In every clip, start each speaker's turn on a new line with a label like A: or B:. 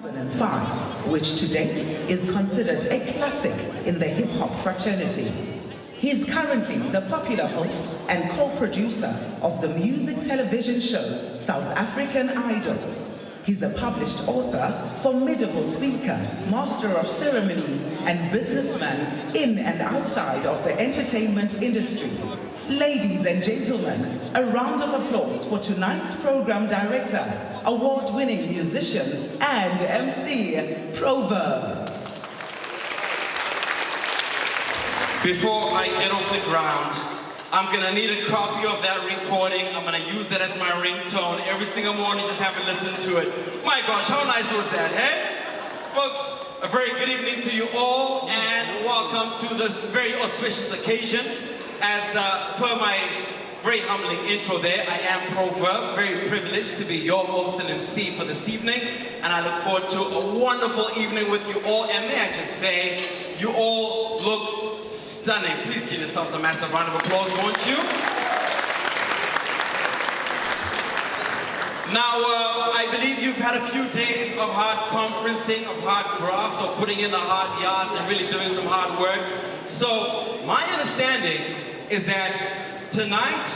A: 2005, which to date is considered a classic in the hip-hop fraternity. He's currently the popular host and co-producer of the music television show South African Idols. He's a published author, formidable speaker, master of ceremonies, and businessman in and outside of the entertainment industry. Ladies and gentlemen, a round of applause for tonight's program director, award-winning musician, and MC, Proverb.
B: Before I get off the ground, I'm gonna need a copy of that recording. I'm gonna use that as my ringtone every single morning, just have to listen to it. My gosh, how nice was that, hey? Folks, a very good evening to you all, and welcome to this very auspicious occasion. As per my very humbling intro there, I am Proverb, very privileged to be your host and MC for this evening, and I look forward to a wonderful evening with you all. And may I just say, you all look stunning. Please give yourselves a massive round of applause, won't you? Now, I believe you've had a few days of hard conferencing, of hard graft, of putting in the hard yards and really doing some hard work. So, my understanding is that tonight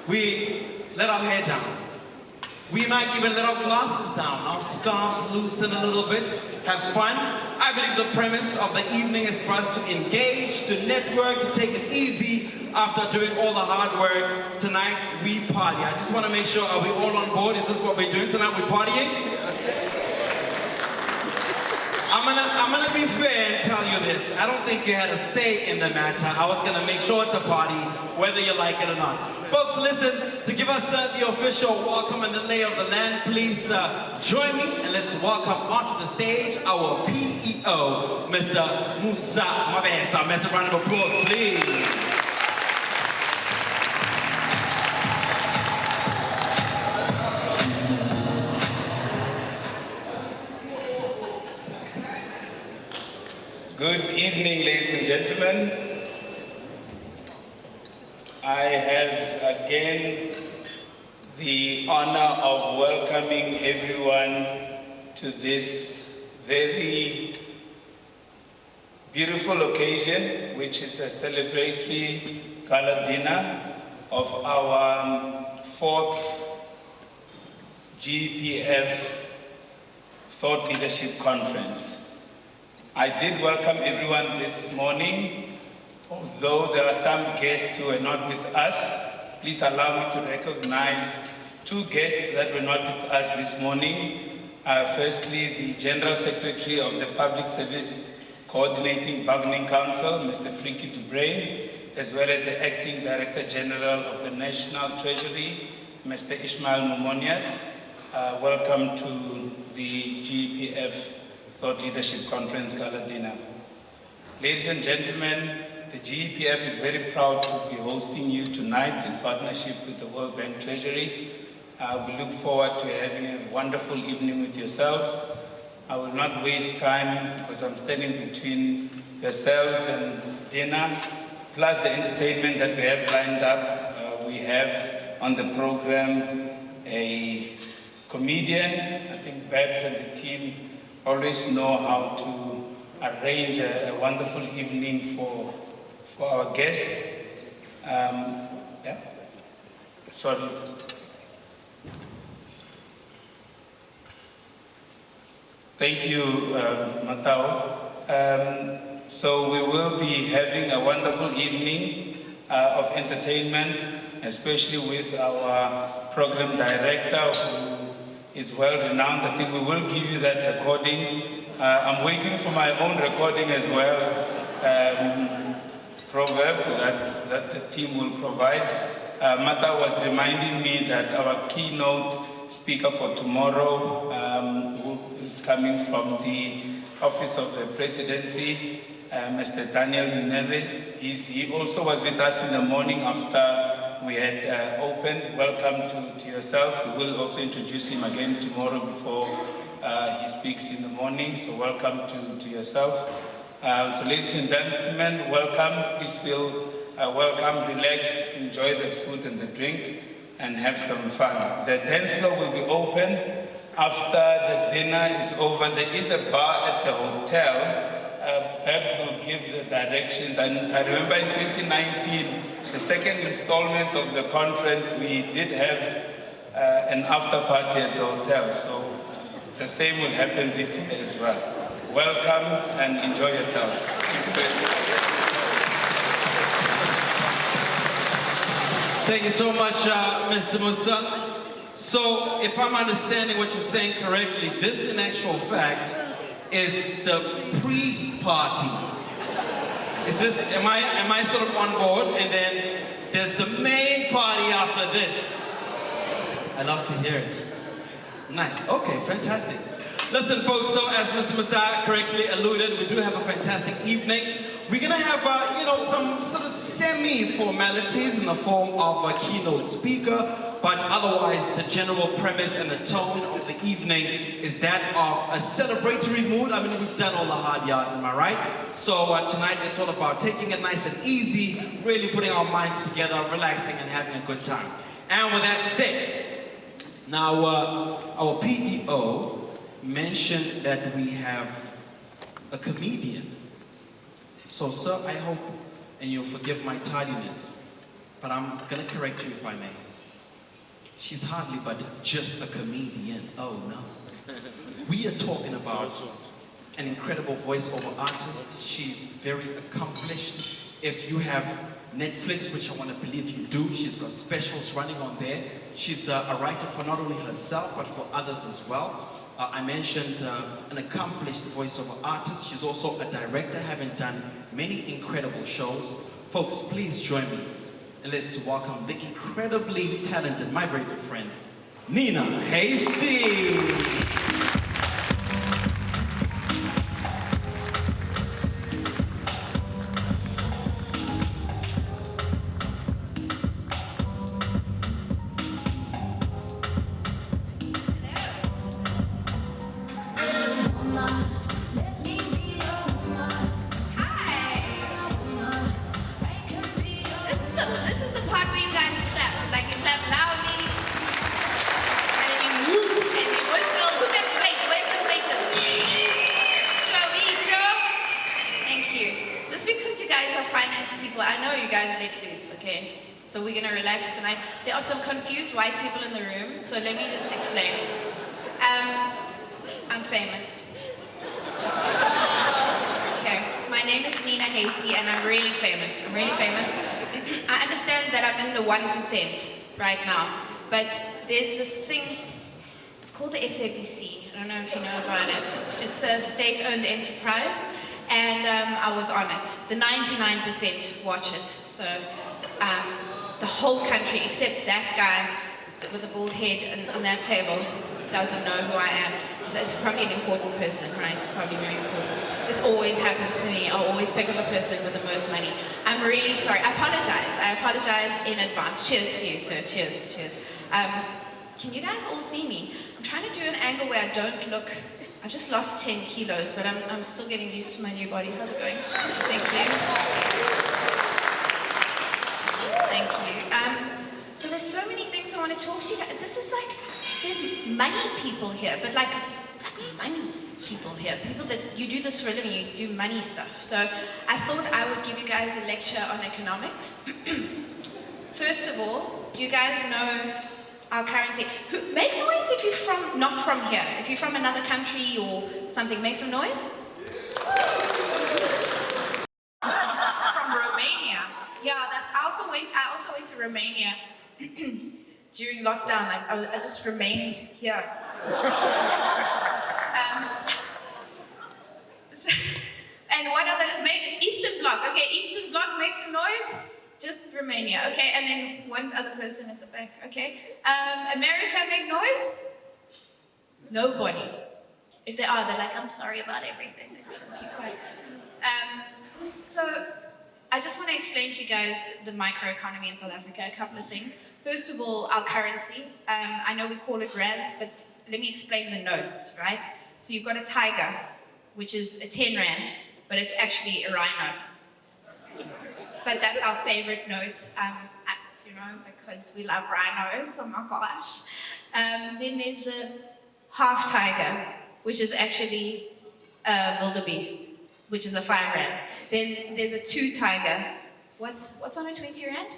B: we let our hair down. We might even let our glasses down, our scarves loosen a little bit, have fun. I believe the premise of the evening is for us to engage, to network, to take it easy after doing all the hard work. Tonight we party. I just want to make sure, are we all on board? Is this what we're doing tonight? We're partying? I'm gonna be fair and tell you this. I don't think you had a say in the matter. I was gonna make sure it's a party, whether you like it or not. Folks, listen, to give us the official welcome and the lay of the land, please join me and let's welcome onto the stage our PEO, Mr. Musa Mabesa. Massive round of applause, please.
C: Good evening, ladies and gentlemen. I have again the honor of welcoming everyone to this very beautiful occasion, which is a celebratory gala dinner of our 4th GEPF Thought Leadership Conference. I did welcome everyone this morning, although there are some guests who are not with us. Please allow me to recognize 2 guests that were not with us this morning. Firstly, the General Secretary of the Public Service Coordinating Bargaining Council, Mr. Frankie Dubrain, as well as the Acting Director General of the National Treasury, Mr. Ishmael Momoniat. Welcome to the GEPF Thought Leadership Conference Gala Dinner. Ladies and gentlemen, the GEPF is very proud to be hosting you tonight in partnership with the World Bank Treasury. We look forward to having a wonderful evening with yourselves. I will not waste time because I'm standing between yourselves and dinner, plus the entertainment that we have lined up. We have on the program a comedian. I think Babs and the team always know how to arrange a wonderful evening for our guests. Sorry. Thank you, Matao. So we will be having a wonderful evening of entertainment, especially with our program director, who is well renowned. I think we will give you that recording. I'm waiting for my own recording as well, Proverb, that the team will provide. Mata was reminding me that our keynote speaker for tomorrow is coming from the Office of the Presidency, Mr. Daniel Minere. He also was with us in the morning after we had opened. Welcome to yourself. We will also introduce him again tomorrow before he speaks in the morning. So welcome to yourself. So ladies and gentlemen, welcome. Please feel welcome, relax, enjoy the food and the drink, and have some fun. The dance floor will be open after the dinner is over, there is a bar at the hotel. Perhaps we'll give the directions. And I remember in 2019, the second installment of the conference, we did have an after party at the hotel. So the same will happen this year as well. Welcome and enjoy yourself. Thank you very much.
B: Thank you so much, Mr. Musa. So, if I'm understanding what you're saying correctly, this in actual fact is the pre-party. Is this, am I sort of on board? And then there's the main party after this. I love to hear it. Nice, okay, fantastic. Listen folks, so as Mr. Musa correctly alluded, we do have a fantastic evening. We're gonna have, some sort of semi-formalities in the form of a keynote speaker, but otherwise the general premise and the tone of the evening is that of a celebratory mood. I mean, we've done all the hard yards, am I right? So tonight it's all about taking it nice and easy, really putting our minds together, relaxing and having a good time. And with that said, now our PEO mentioned that we have a comedian. So sir, I hope, and you'll forgive my tardiness, but I'm gonna correct you if I may. She's hardly but just a comedian. Oh no. We are talking about an incredible voiceover artist. She's very accomplished. If you have Netflix, which I want to believe you do, she's got specials running on there. She's a writer for not only herself, but for others as well. I mentioned an accomplished voiceover artist. She's also a director, having done many incredible shows. Folks, please join me and let's welcome the incredibly talented, my very good friend, Nina Hasty.
D: So we're gonna relax tonight. There are some confused white people in the room, so let me just explain. I'm famous. Okay, my name is Nina Hasty and I'm really famous. I'm really famous. I understand that I'm in the 1% right now, but there's this thing, it's called the SABC. I don't know if you know about it. It's a state-owned enterprise, and I was on it. The 99% watch it, so the whole country, except that guy with the bald head on that table, doesn't know who I am. It's probably an important person, right? It's probably very important. This always happens to me. I'll always pick up a person with the most money. I'm really sorry. I apologize. I apologize in advance. Cheers to you, sir. Cheers, cheers. Can you guys all see me? I'm trying to do an angle where I don't look. I've just lost 10 kilos, but I'm still getting used to my new body. How's it going? Thank you. Thank you. So there's so many things I want to talk to you guys. This is like, there's money people here, but like money people here. People that, you do this for a living, you do money stuff. So I thought I would give you guys a lecture on economics. First of all, do you guys know our currency? Make noise if you're not from here. If you're from another country or something, make some noise. From Romania. Yeah, I also went to Romania during lockdown. Like I just remained here. And what other Eastern Bloc? Okay, Eastern Bloc, make some noise. Just Romania, okay, and then one other person at the back, okay. America, make noise. Nobody. If they are, they're like, I'm sorry about everything. They just keep quiet. So I just want to explain to you guys the microeconomy in South Africa, a couple of things. First of all, our currency. I know we call it rands, but let me explain the notes, right? So you've got a tiger, which is a 10 rand, but it's actually a rhino. But that's our favorite note, us, you know, because we love rhinos, oh my gosh. Then there's the half tiger, which is actually a wildebeest, which is a 5 rand. Then there's a 2 tiger. What's on a 20 rand?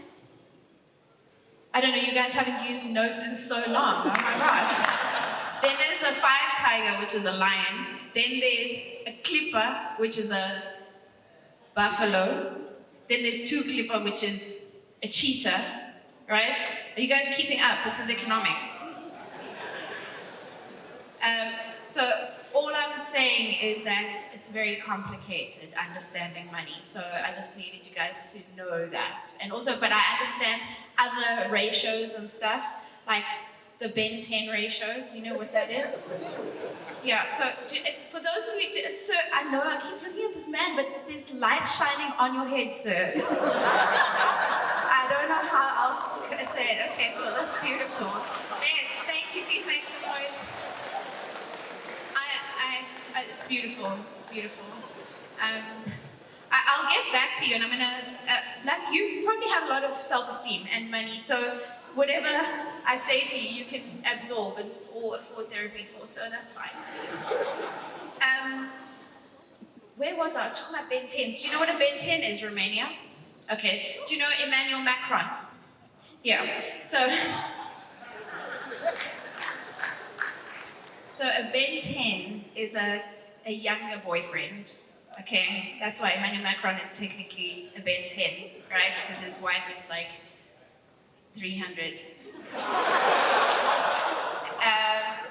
D: I don't know, you guys haven't used notes in so long. Oh my gosh. Then there's the 5 tiger, which is a lion. Then there's a clipper, which is a buffalo. Then there's 2 clipper, which is a cheetah, right? Are you guys keeping up? This is economics. So all I'm saying is that it's very complicated understanding money. So I just needed you guys to know that. And also, but I understand other ratios and stuff, like the Ben 10 ratio. Do you know what that is? Yeah, so for those of you, sir, I know I keep looking at this man, but there's light shining on your head, sir. I don't know how else to say it. Okay, cool, that's beautiful. Yes, thank you, please make some noise. It's beautiful, it's beautiful. I'll get back to you, and I'm gonna, like, you probably have a lot of self-esteem and money, so whatever I say to you, you can absorb or afford therapy for, so that's fine. Where was I? I was talking about Ben 10s. Do you know what a Ben 10 is, Romania? Okay. Do you know Emmanuel Macron? Yeah. So a Ben 10 is a younger boyfriend. Okay, that's why Emmanuel Macron is technically a Ben 10, right? Because his wife is like 300.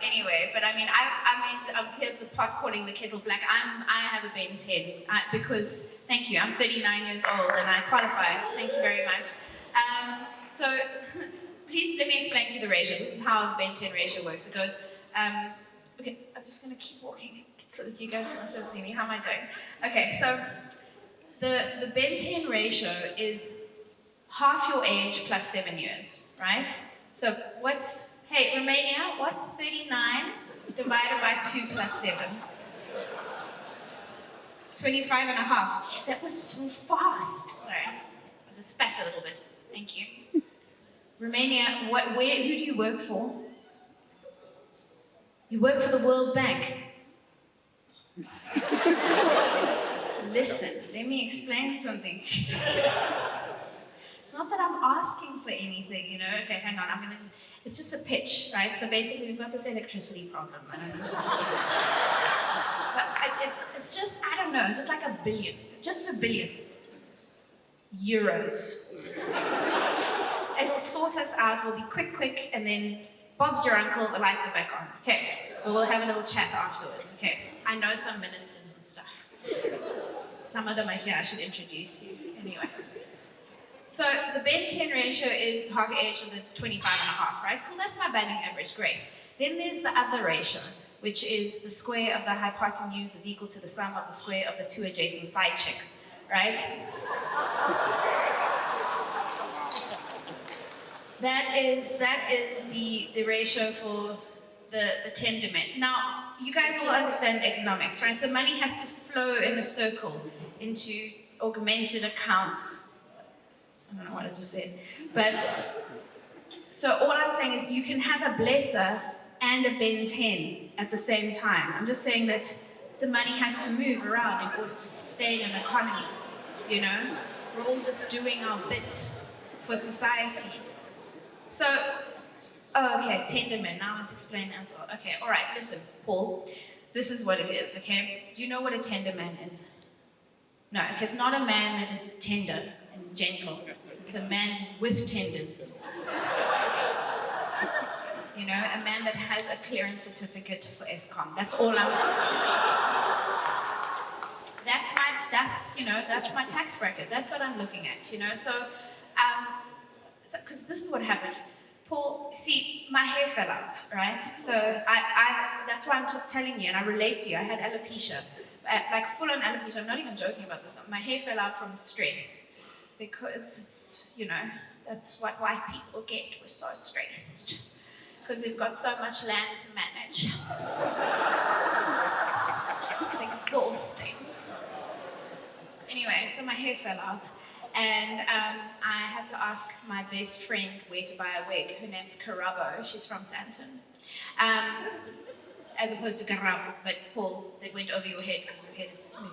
D: Anyway, but I mean, here's the pot calling the kettle black. I have a Ben 10 because, thank you, I'm 39 years old and I qualify. Thank you very much. So please let me explain to you the ratio. This is how the Ben 10 ratio works. It goes, okay, I'm just going to keep walking so that you guys can also see me. How am I doing? Okay, so the Ben 10 ratio is half your age plus 7 years, right? So hey, Romania, what's 39 divided by 2 plus 7? 25 and a half. That was so fast. Sorry, I just spat a little bit. Thank you. Romania, who do you work for? You work for the World Bank. Listen, let me explain something to you. It's not that I'm asking for anything, you know. Okay, hang on, it's just a pitch, right? So basically we've got this electricity problem, I don't know. It's just, I don't know, just like a billion euros. It'll sort us out, we'll be quick, and then Bob's your uncle, the lights are back on. Okay, we'll have a little chat afterwards, okay? I know some ministers and stuff. Some of them are here, I should introduce you. Anyway. So the Ben 10 ratio is half age with a 25 and a half, right? Cool, that's my batting average, great. Then there's the other ratio, which is the square of the hypotenuse is equal to the sum of the square of the 2 adjacent side checks, right? That is the ratio for the Tendermint. Now, you guys all understand economics, right? So money has to flow in a circle into augmented accounts. I don't know what I just said. But, so all I'm saying is you can have a blesser and a Ben 10 at the same time. I'm just saying that the money has to move around in order to sustain an economy, you know? We're all just doing our bit for society. So, okay, Tendermint, now I must explain as well. Okay, all right, listen, Paul, this is what it is, okay? So do you know what a Tenderman is? No, okay, it's not a man that is tender and gentle. It's a man with tenders. You know, a man that has a clearance certificate for ESCOM. That's all I'm... That's my tax bracket. That's what I'm looking at, you know? So, because this is what happened. Paul, see, my hair fell out, right? So that's why I'm telling you, and I relate to you. I had alopecia, like full-on alopecia. I'm not even joking about this. My hair fell out from stress because it's, you know, that's what white people get. We're so stressed because we've got so much land to manage. It's exhausting. Anyway, so my hair fell out. And I had to ask my best friend where to buy a wig. Her name's Karabo. She's from Sandton. as opposed to Karabo, but Paul, that went over your head because your head is smooth.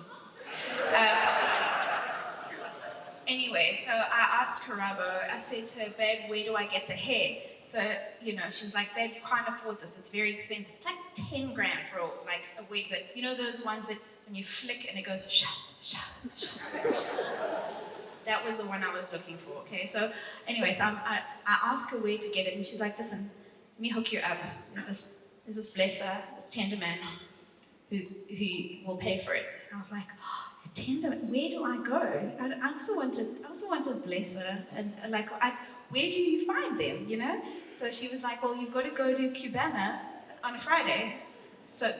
D: Anyway, so I asked Karabo, I said to her, babe, where do I get the hair? So, you know, she was like, babe, you can't afford this, it's very expensive. It's like 10 grand for like a wig that, you know those ones that when you flick and it goes sha, sha, sha, sha. That was the one I was looking for, okay? So anyways, I asked her where to get it and she's like, listen, let me hook you up. There's this blesser, this tender man who will pay for it. And I was like, oh, a tender man, where do I go? I also want a blesser and like, where do you find them, you know? So she was like, well, you've got to go to Cubana on a Friday. So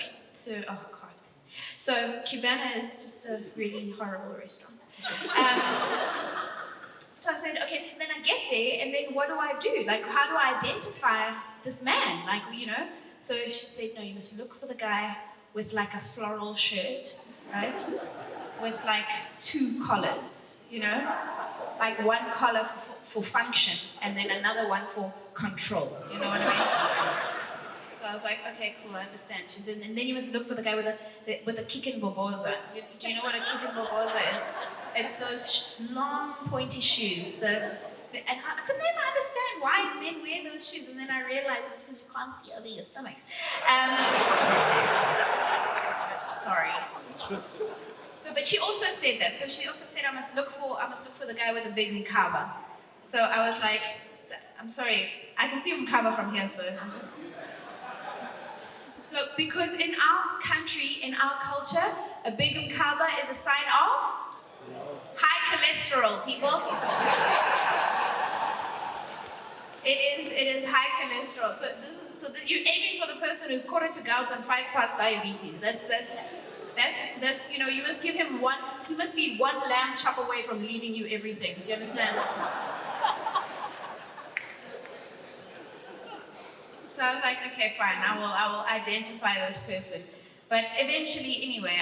D: oh God. So Cubana is just a really horrible restaurant. So I said, okay, so then I get there, and then what do I do? Like, how do I identify this man? Like, you know? So she said, no, you must look for the guy with like a floral shirt, right? With like 2 collars, you know? Like one collar for function, and then another one for control. You know what I mean? So I was like, okay, cool, I understand. She said, and then you must look for the guy with a kikin boboza. Do you know what a kikin boboza is? It's those long, pointy shoes. And I could never understand why men wear those shoes, and then I realized it's because you can't see over your stomachs. Sorry. So, but she also said that. So she also said I must look for the guy with a big mkaba. So I was like, I'm sorry, I can see mkaba from here, so I'm just. So because in our country, in our culture, a big mkaba is a sign of high cholesterol, people. It is high cholesterol. So you're aiming for the person who's quarter to gout and 5 past diabetes. That's you know, you must give him he must be one lamb chop away from leaving you everything. Do you understand? So I was like, okay, fine, I will identify this person. But eventually, anyway,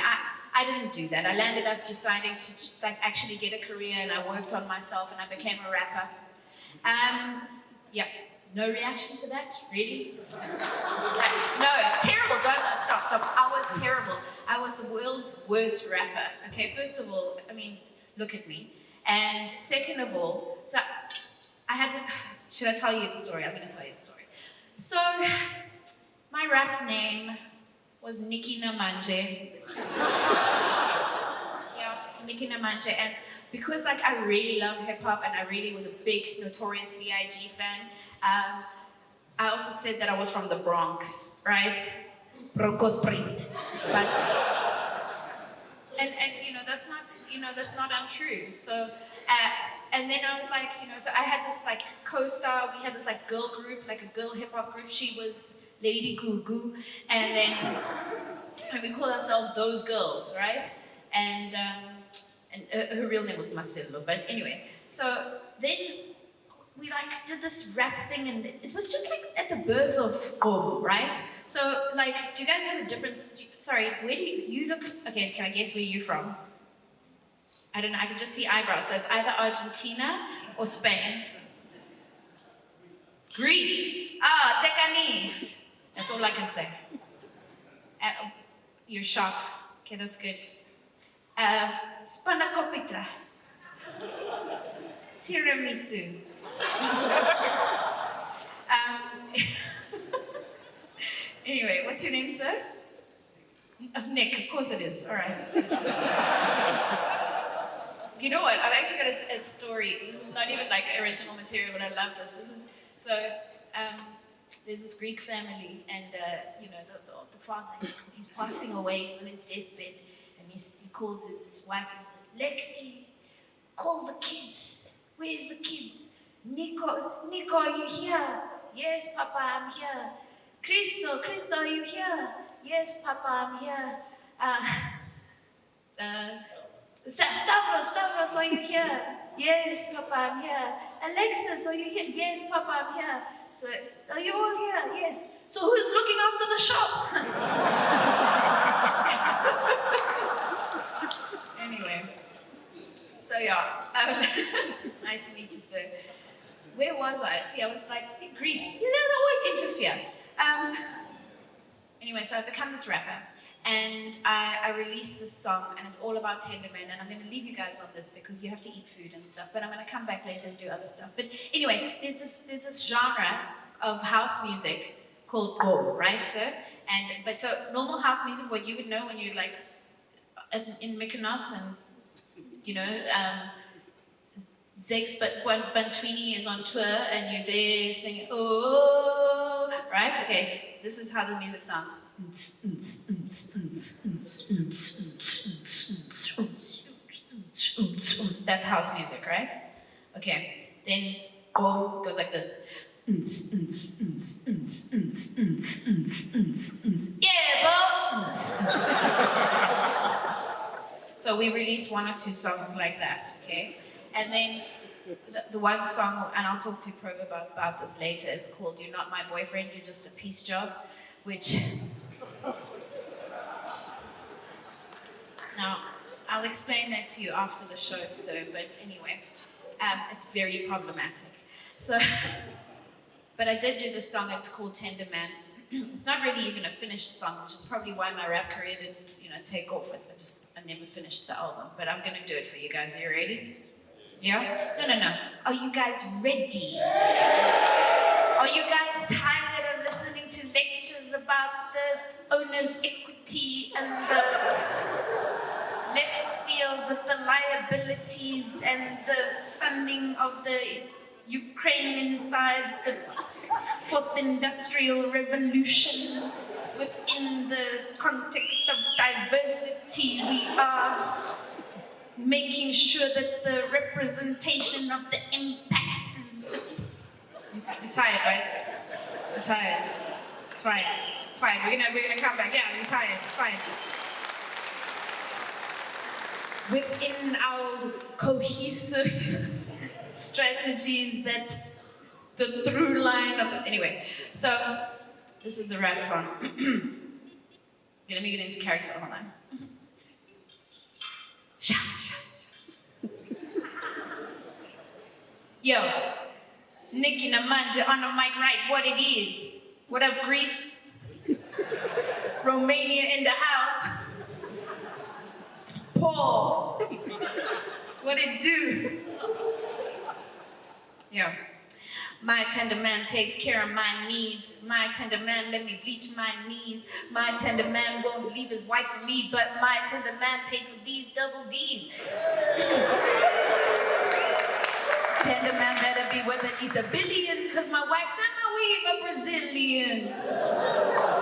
D: I didn't do that. I landed up deciding to like actually get a career, and I worked on myself, and I became a rapper. Yeah, no reaction to that, really? No, terrible. Don't stop. I was terrible. I was the world's worst rapper. Okay, first of all, I mean, look at me. And second of all, so should I tell you the story? I'm going to tell you the story. So, my rap name was Nikki Namanje. Yeah, Nikki Namanje. And because like I really love hip hop and I really was a big Notorious B.I.G. fan, I also said that I was from the Bronx, right? Broncos print. But and that's not untrue. So and then I was like, so I had this like co-star, we had this like girl group, like a girl hip hop group. She was Lady Goo Goo, and we called ourselves Those Girls, right? And her real name was Marcelo, but anyway. So then we like did this rap thing, and it was just like at the birth of Gqom, right? So like, do you guys know the difference? Sorry, where do you look? Okay, can I guess where you're from? I don't know, I can just see eyebrows, so it's either Argentina or Spain. Greece. Ah, Tecanis. That's all I can say. You're sharp. Okay, that's good. Spanakopita. Tiramisu. Anyway, what's your name, sir? Nick, of course it is. All right. You know what? I've actually got a story. This is not even like original material, but I love this. There's this Greek family, and the father, he's passing away. He's on his deathbed, and he calls his wife. He's like, Lexi, call the kids. Where's the kids? Nico, are you here? Yes, Papa, I'm here. Cristo, are you here? Yes, Papa, I'm here. Stavros, are you here? Yes, Papa, I'm here. Alexis, are you here? Yes, Papa, I'm here. So, are you all here? Yes. So who's looking after the shop? Anyway. So yeah, nice to meet you, sir. Where was I? I was like, Greece. They always interfere. Anyway, Anyway, so I've become this rapper. And I released this song, and it's all about tender men. And I'm going to leave you guys on this because you have to eat food and stuff. But I'm going to come back later and do other stuff. But anyway, there's this genre of house music called go, right, sir? But so normal house music, what you would know when you're like in Mykonos and Zex Bantwini is on tour and you're there singing, oh, right? Okay, this is how the music sounds. That's house music, right? Okay, then boom goes like this. Yeah, boom! So we released 1 or 2 songs like that, okay? And then the one song, and I'll talk to Probe about this later, is called You're Not My Boyfriend, You're Just a Piece Job, which... Now, I'll explain that to you after the show, but anyway, it's very problematic. So, but I did do this song, it's called Tender Man. It's not really even a finished song, which is probably why my rap career didn't, take off. I never finished the album, but I'm gonna do it for you guys. Are you ready? Yeah? No. Are you guys ready? Are you guys tired of listening to lectures about the owner's equity and the left field with the liabilities and the funding of the Ukraine inside the 4th Industrial Revolution? Within the context of diversity, we are making sure that the representation of the impact is... You're tired, right? You're tired. It's fine. It's fine. We're gonna come back. Yeah, you're tired. It's fine. Within our cohesive strategies, that the through line of... Anyway, so this is the rap song. Okay, let me get into character. Hold on. Yo, Nikki Namanja on the mic, right? What it is? What up, Greece? Romania in the house. Paul. What it do? Yo. My tender man takes care of my needs. My tender man let me bleach my knees. My tender man won't leave his wife for me, but my tender man paid for these double D's. Tender man better be worth at least $1 billion, cause my wax and my weave are Brazilian.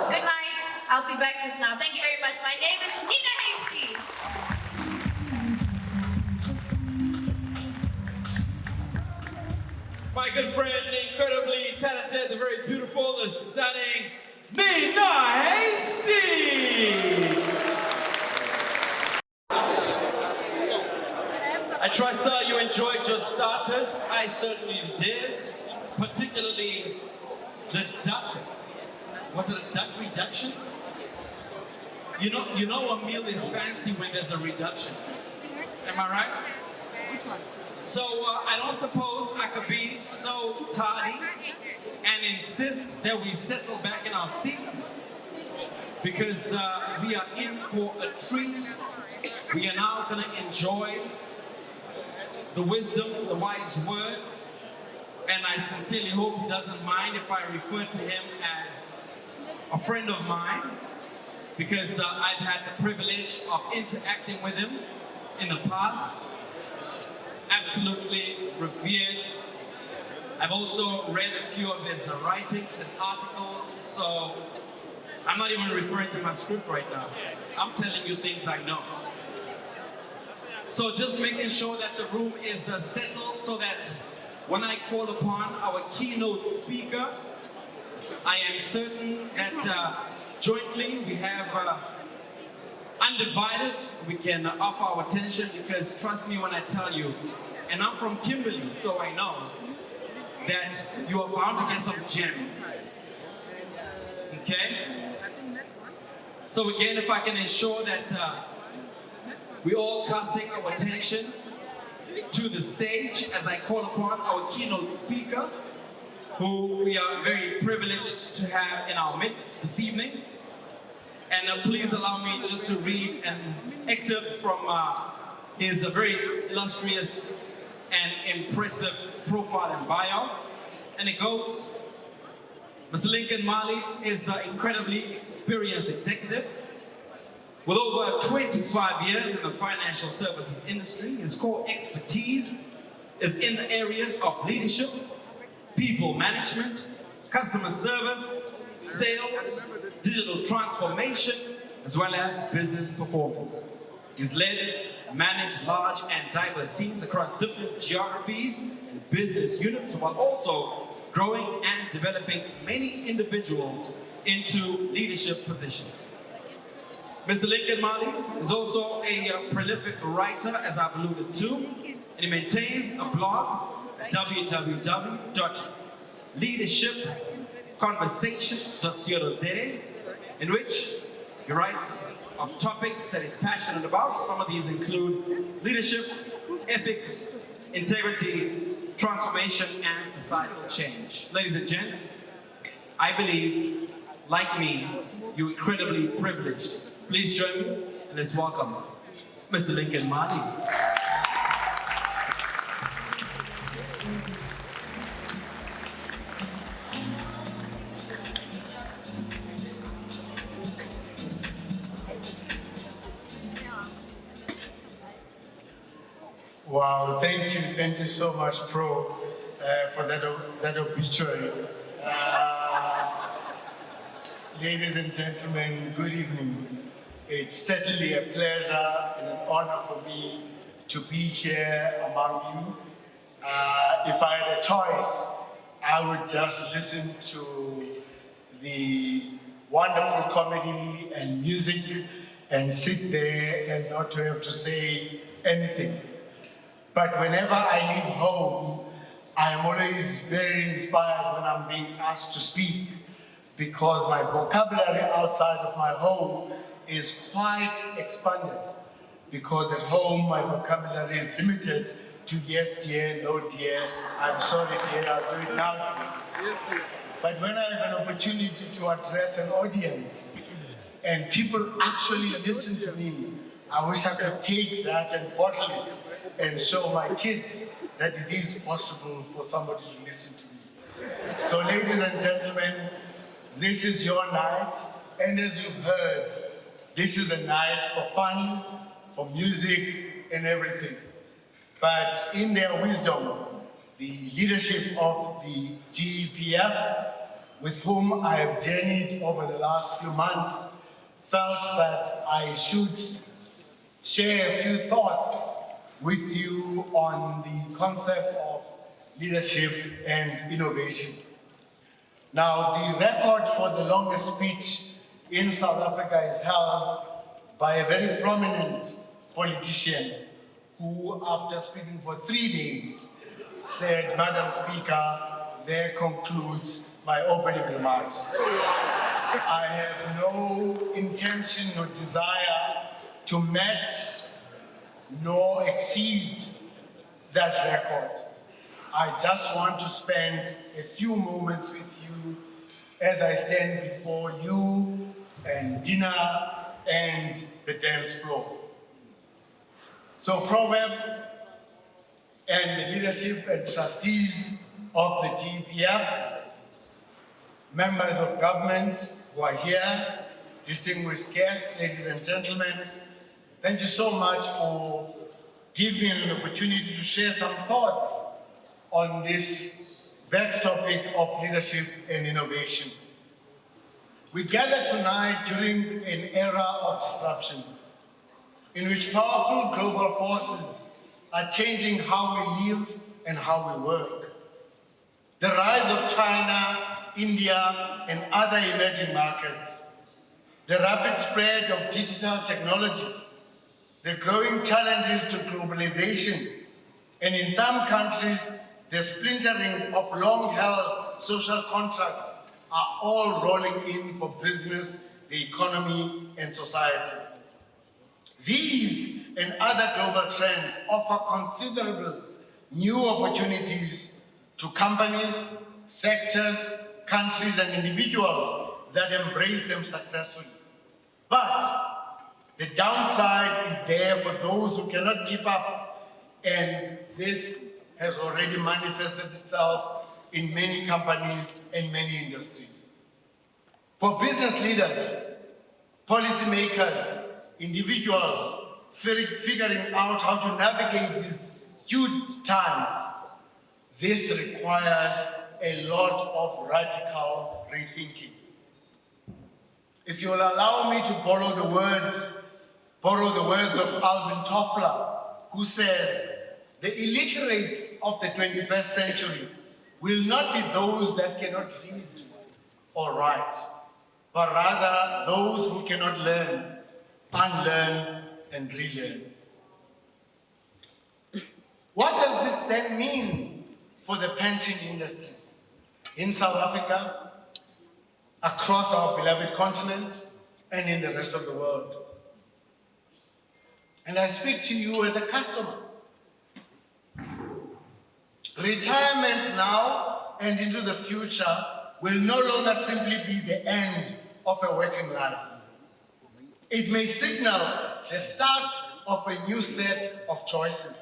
D: Good night. I'll be back just now. Thank you very much. My name is Nina Hasty.
B: My good friend, the incredibly talented, the very beautiful, the stunning Nina Hasty! I trust you enjoyed your starters. I certainly did. Particularly the duck. Was it a duck reduction? You know a meal is fancy when there's a reduction. Am I right? Which one? So I don't suppose I could be so tardy and insist that we settle back in our seats, because we are in for a treat. We are now going to enjoy the wisdom, the wise words, and I sincerely hope he doesn't mind if I refer to him as a friend of mine, because I've had the privilege of interacting with him in the past. Absolutely revered. I've also read a few of his writings and articles, so I'm not even referring to my script right now. I'm telling you things I know. So just making sure that the room is settled so that when I call upon our keynote speaker, I am certain that jointly we have undivided, we can offer our attention, because trust me when I tell you, and I'm from Kimberley, so I know that you are bound to get some gems. Okay? So again, if I can ensure that we all casting our attention to the stage as I call upon our keynote speaker, who we are very privileged to have in our midst this evening. And please allow me just to read an excerpt from his very illustrious and impressive profile and bio. And it goes, Mr. Lincoln Mali is an incredibly experienced executive with over 25 years in the financial services industry. His core expertise is in the areas of leadership, people management, customer service, sales, digital transformation, as well as business performance. He's led and managed large and diverse teams across different geographies and business units, while also growing and developing many individuals into leadership positions. Mr. Lincoln Mali is also a prolific writer, as I've alluded to, and he maintains a blog at www.leadershipconversations.co.za, in which he writes of topics that he's passionate about. Some of these include leadership, ethics, integrity, transformation, and societal change. Ladies and gents, I believe, like me, you're incredibly privileged. Please join me and let's welcome Mr. Lincoln Mali.
E: Wow, thank you so much, Pro, for that obituary. Ladies and gentlemen, good evening. It's certainly a pleasure and an honor for me to be here among you. If I had a choice, I would just listen to the wonderful comedy and music and sit there and not to have to say anything. But whenever I leave home, I am always very inspired when I'm being asked to speak, because my vocabulary outside of my home is quite expanded. Because at home, my vocabulary is limited to yes dear, no dear, I'm sorry dear, I'll do it now. Yes, dear. But when I have an opportunity to address an audience and people actually listen to me, I wish I could take that and bottle it and show my kids that it is possible for somebody to listen to me. So ladies and gentlemen, this is your night, and as you've heard, this is a night for fun, for music, and everything. But in their wisdom, the leadership of the GEPF, with whom I have journeyed over the last few months, felt that I should share a few thoughts with you on the concept of leadership and innovation. Now, the record for the longest speech in South Africa is held by a very prominent politician who, after speaking for 3 days, said, "Madam Speaker, there concludes my opening remarks." I have no intention or desire to match nor exceed that record. I just want to spend a few moments with you as I stand before you and dinner and the dance floor. So Proverb and the leadership and trustees of the GEPF, members of government who are here, distinguished guests, ladies and gentlemen, thank you so much for giving me an opportunity to share some thoughts on this vexed topic of leadership and innovation. We gather tonight during an era of disruption in which powerful global forces are changing how we live and how we work. The rise of China, India, and other emerging markets, the rapid spread of digital technologies, the growing challenges to globalization, and in some countries, the splintering of long-held social contracts are all rolling in for business, the economy, and society. These and other global trends offer considerable new opportunities to companies, sectors, countries, and individuals that embrace them successfully. But the downside is there for those who cannot keep up, and this has already manifested itself in many companies and many industries. For business leaders, policymakers, individuals figuring out how to navigate these huge times, this requires a lot of radical rethinking. If you'll allow me to borrow the words of Alvin Toffler, who says, the illiterates of the 21st century will not be those that cannot read or write, but rather those who cannot learn, unlearn, and relearn. What does this then mean for the pension industry in South Africa, across our beloved continent, and in the rest of the world? And I speak to you as a customer. Retirement now and into the future will no longer simply be the end of a working life. It may signal the start of a new set of choices.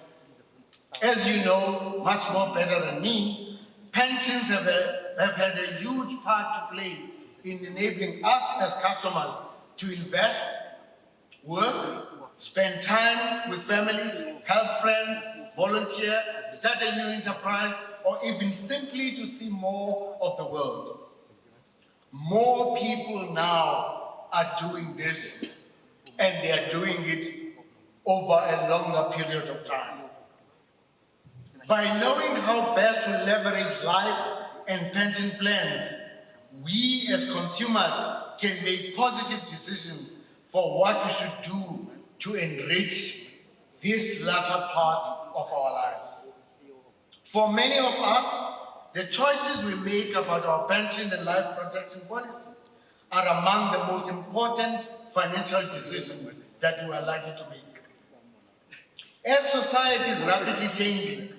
E: As you know much more better than me, pensions have had a huge part to play in enabling us as customers to invest, work, spend time with family, help friends, volunteer, start a new enterprise, or even simply to see more of the world. More people now are doing this, and they are doing it over a longer period of time. By knowing how best to leverage life and pension plans, we as consumers can make positive decisions for what we should do to enrich this latter part of our lives. For many of us, the choices we make about our pension and life protection policy are among the most important financial decisions that we are likely to make. As society is rapidly changing,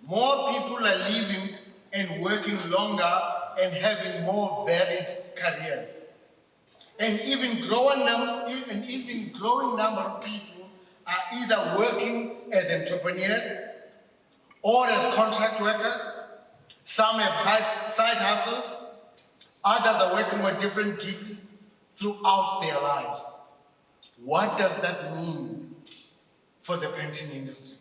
E: more people are living and working longer and having more varied careers. An even growing number of people are either working as entrepreneurs or as contract workers. Some have side hustles, others are working on different gigs throughout their lives. What does that mean for the pension industry?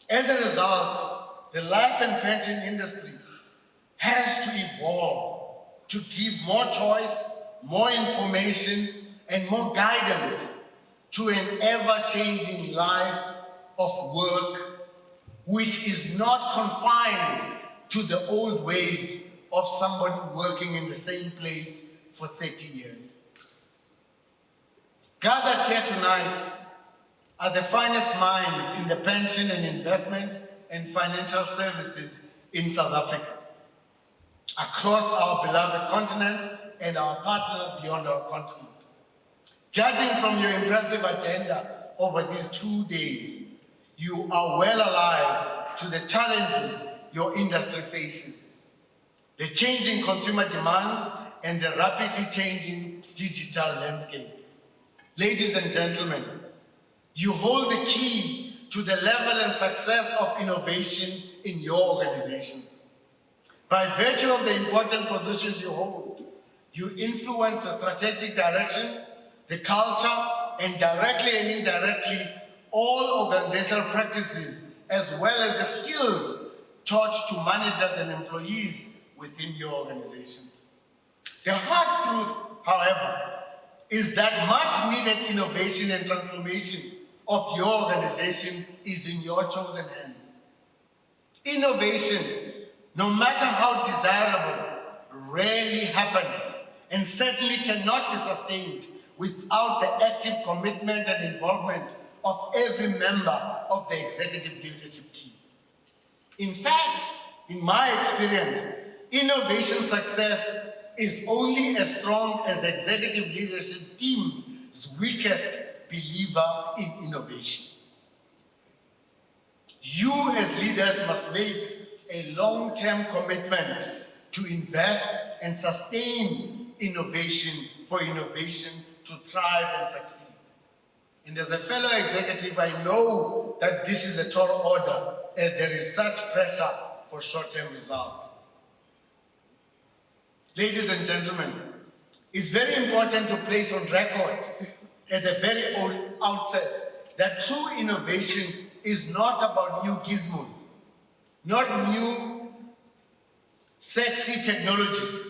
E: As a result, the life and pension industry has to evolve to give more choice, more information, and more guidance to an ever-changing life of work, which is not confined to the old ways of somebody working in the same place for 30 years. Gathered here tonight are the finest minds in the pension and investment and financial services in South Africa, across our beloved continent and our partners beyond our continent. Judging from your impressive agenda over these 2 days, you are well alive to the challenges your industry faces, the changing consumer demands and the rapidly changing digital landscape. Ladies and gentlemen, you hold the key to the level and success of innovation in your organizations. By virtue of the important positions you hold, you influence the strategic direction, the culture, and directly and indirectly, all organizational practices, as well as the skills taught to managers and employees within your organizations. The hard truth, however, is that much needed innovation and transformation of your organization is in your chosen hands. Innovation, no matter how desirable, rarely happens and certainly cannot be sustained without the active commitment and involvement of every member of the executive leadership team. In fact, in my experience, innovation success is only as strong as the executive leadership team's weakest believer in innovation. You as leaders must make a long-term commitment to invest and sustain innovation for innovation to thrive and succeed. And as a fellow executive, I know that this is a tall order as there is such pressure for short-term results. Ladies and gentlemen, it's very important to place on record at the very outset that true innovation is not about new gizmos, not new sexy technologies,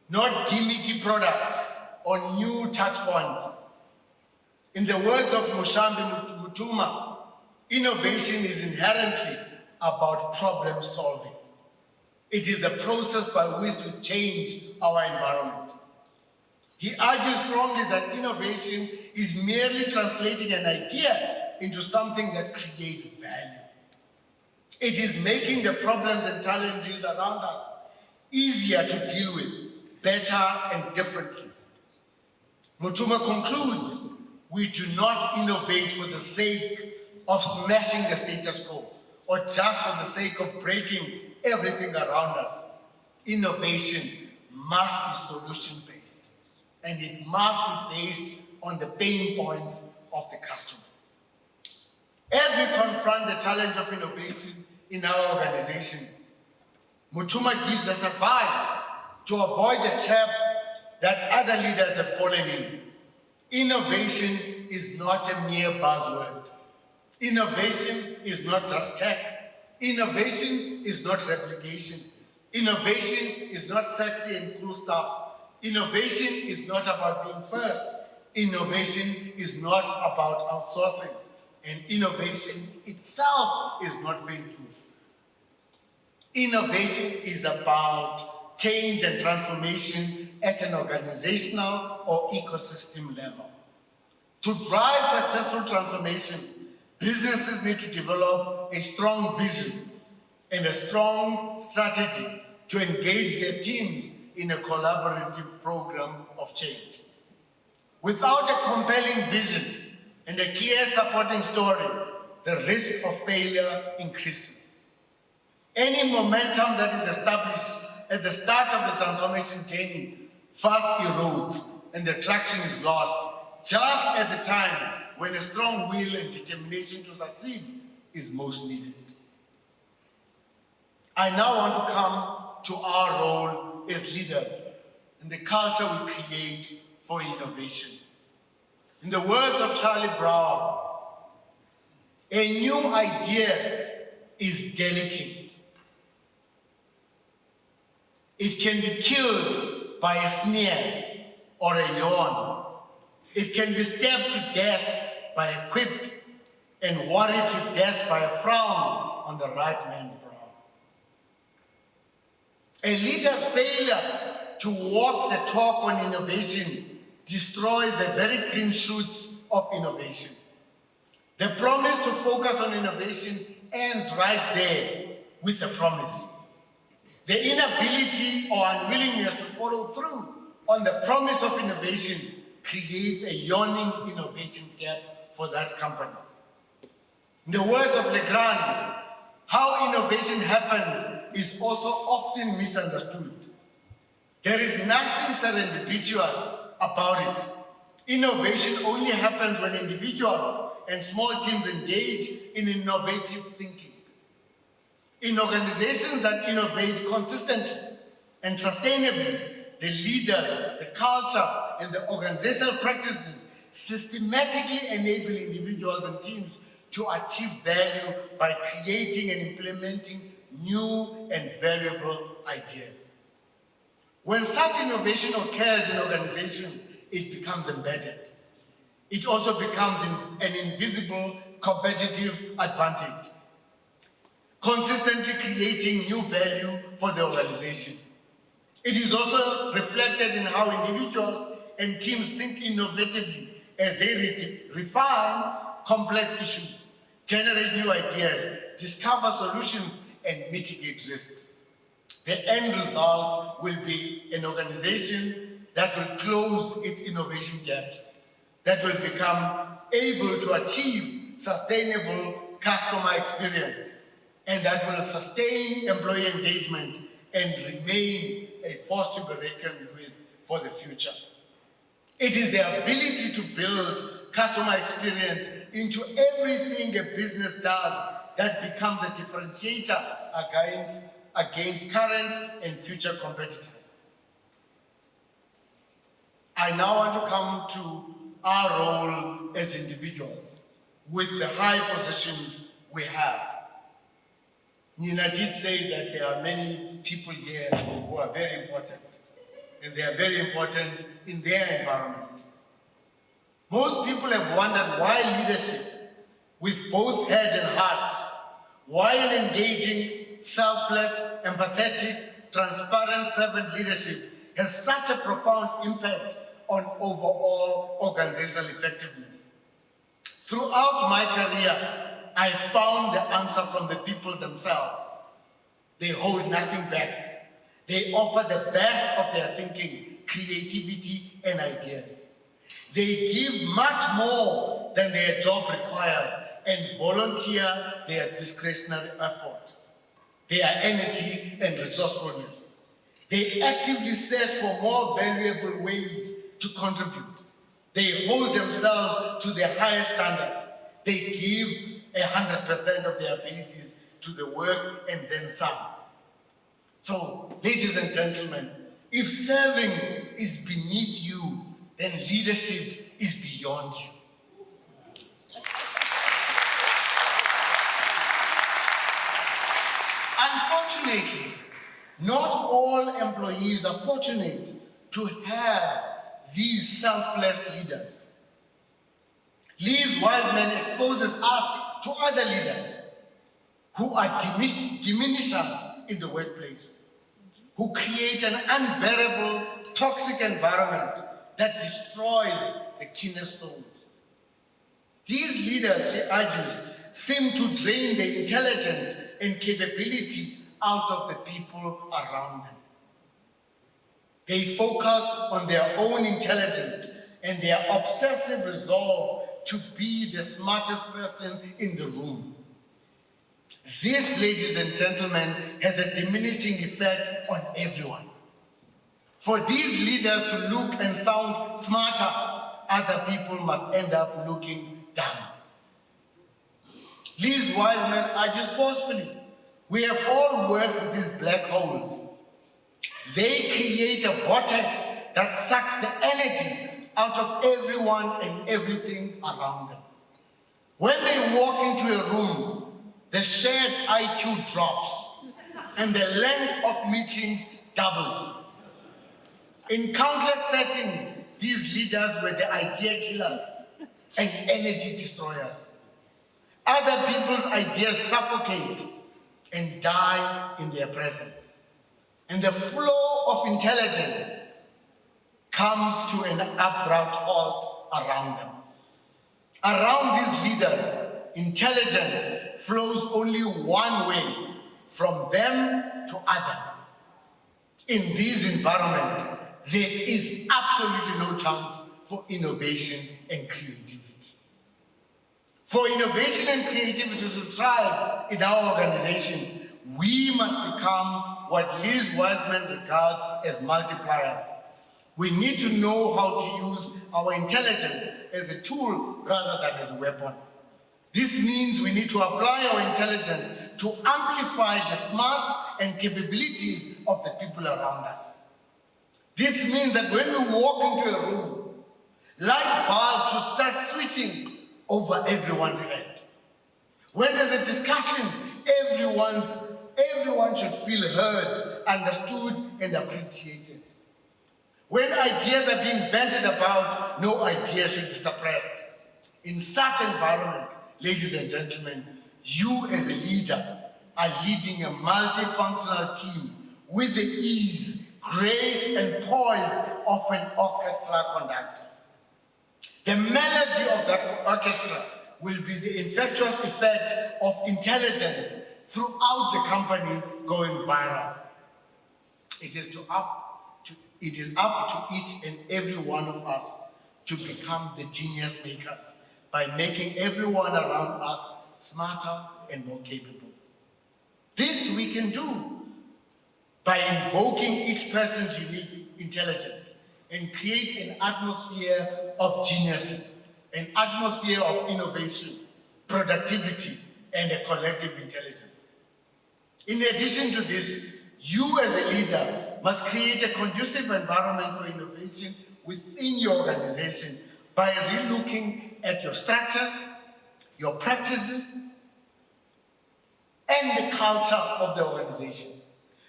E: not gimmicky products or new touch points. In the words of Mushambi Mutuma, innovation is inherently about problem solving. It is a process by which we change our environment. He argues strongly that innovation is merely translating an idea into something that creates value. It is making the problems and challenges around us easier to deal with, better and differently. Mutuma concludes, we do not innovate for the sake of smashing the status quo or just for the sake of breaking everything around us. Innovation must be solution-based, and it must be based on the pain points of the customer. As we confront the challenge of innovation in our organization, Mutuma gives us advice to avoid the trap that other leaders have fallen in. Innovation is not a mere buzzword. Innovation is not just tech. Innovation is not replication. Innovation is not sexy and cool stuff. Innovation is not about being first. Innovation is not about outsourcing. And innovation itself is not fail-proof. Innovation is about change and transformation at an organizational or ecosystem level. To drive successful transformation, businesses need to develop a strong vision and a strong strategy to engage their teams in a collaborative program of change. Without a compelling vision and a clear supporting story, the risk of failure increases. Any momentum that is established at the start of the transformation journey fast erodes and the traction is lost just at the time when a strong will and determination to succeed is most needed. I now want to come to our role as leaders and the culture we create for innovation. In the words of Charlie Brown, a new idea is delicate. It can be killed by a sneer or a yawn. It can be stabbed to death by a quip and worried to death by a frown on the right man's brow. A leader's failure to walk the talk on innovation destroys the very green shoots of innovation. The promise to focus on innovation ends right there with the promise. The inability or unwillingness to follow through on the promise of innovation creates a yawning innovation gap for that company. In the words of Legrand, how innovation happens is also often misunderstood. There is nothing serendipitous about it. Innovation only happens when individuals and small teams engage in innovative thinking. In organizations that innovate consistently and sustainably, the leaders, the culture, and the organizational practices systematically enable individuals and teams to achieve value by creating and implementing new and valuable ideas. When such innovation occurs in organizations, it becomes embedded. It also becomes an invisible competitive advantage, consistently creating new value for the organization. It is also reflected in how individuals and teams think innovatively as they refine complex issues, generate new ideas, discover solutions, and mitigate risks. The end result will be an organization that will close its innovation gaps, that will become able to achieve sustainable customer experience, and that will sustain employee engagement and remain a force to be reckoned with for the future. It is the ability to build customer experience into everything a business does that becomes a differentiator against current and future competitors. I now want to come to our role as individuals with the high positions we have. Nina did say that there are many people here who are very important, and they are very important in their environment. Most people have wondered why leadership with both head and heart, while engaging, selfless, empathetic, transparent servant leadership has such a profound impact on overall organizational effectiveness. Throughout my career, I found the answer from the people themselves. They hold nothing back. They offer the best of their thinking, creativity, and ideas. They give much more than their job requires and volunteer their discretionary effort, their energy and resourcefulness. They actively search for more valuable ways to contribute. They hold themselves to their highest standard. They give 100% of their abilities to the work and then some. So, ladies and gentlemen, if serving is beneath you, then leadership is beyond you. Unfortunately, not all employees are fortunate to have these selfless leaders. Liz Wiseman exposes us to other leaders who are diminishers in the workplace, who create an unbearable, toxic environment that destroys the keenest souls. These leaders, she argues, seem to drain the intelligence and capability out of the people around them. They focus on their own intelligence and their obsessive resolve to be the smartest person in the room. This, ladies and gentlemen, has a diminishing effect on everyone. For these leaders to look and sound smarter, other people must end up looking down. Liz Wiseman argues forcefully, we have all worked with these black holes. They create a vortex that sucks the energy out of everyone and everything around them. When they walk into a room, the shared IQ drops and the length of meetings doubles. In countless settings, these leaders were the idea killers and energy destroyers. Other people's ideas suffocate and die in their presence. And the flow of intelligence comes to an abrupt halt around them. Around these leaders, intelligence flows only one way, from them to others. In this environment, there is absolutely no chance for innovation and creativity. For innovation and creativity to thrive in our organization, we must become what Liz Wiseman regards as multipliers. We need to know how to use our intelligence as a tool rather than as a weapon. This means we need to apply our intelligence to amplify the smarts and capabilities of the people around us. This means that when we walk into a room, light bulbs should start switching over everyone's head. When there's a discussion, everyone should feel heard, understood, and appreciated. When ideas are being bandied about, no idea should be suppressed. In such environments, ladies and gentlemen, you as a leader are leading a multifunctional team with the ease, grace, and poise of an orchestra conductor. The melody of that orchestra will be the infectious effect of intelligence throughout the company going viral. It is up to each and every one of us to become the genius makers by making everyone around us smarter and more capable. This we can do by invoking each person's unique intelligence and create an atmosphere of geniuses, an atmosphere of innovation, productivity, and a collective intelligence. In addition to this, you as a leader must create a conducive environment for innovation within your organization by relooking at your structures, your practices, and the culture of the organization.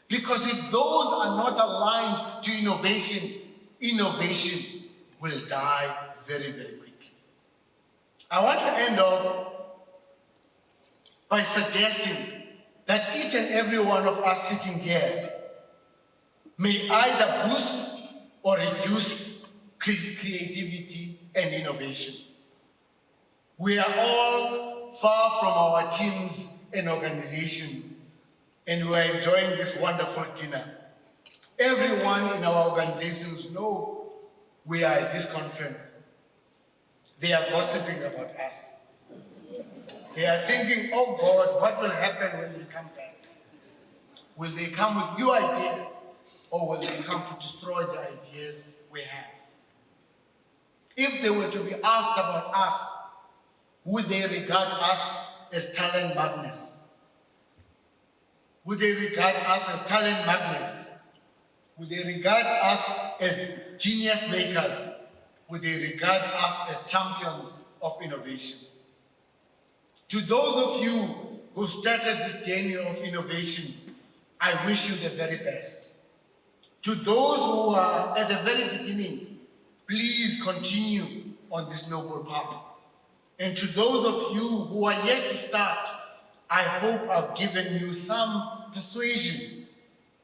E: Because if those are not aligned to innovation, innovation will die very, very quickly. I want to end off by suggesting that each and every one of us sitting here may either boost or reduce creativity and innovation. We are all far from our teams and organizations, and we are enjoying this wonderful dinner. Everyone in our organizations know we are at this conference. They are gossiping about us. They are thinking, oh God, what will happen when they come back? Will they come with new ideas, or will they come to destroy the ideas we have? If they were to be asked about us, would they regard us as talent magnets? Would they regard us as talent magnets? Would they regard us as genius makers? Would they regard us as champions of innovation? To those of you who started this journey of innovation, I wish you the very best. To those who are at the very beginning, please continue on this noble path. And to those of you who are yet to start, I hope I've given you some persuasion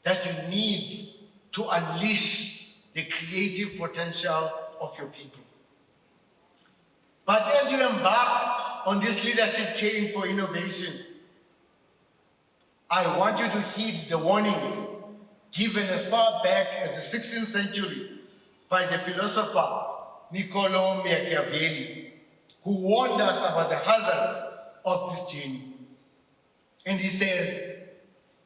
E: that you need to unleash the creative potential of your people. But as you embark on this leadership chain for innovation, I want you to heed the warning given as far back as the 16th century by the philosopher Niccolo Machiavelli, who warned us about the hazards of this journey. And he says,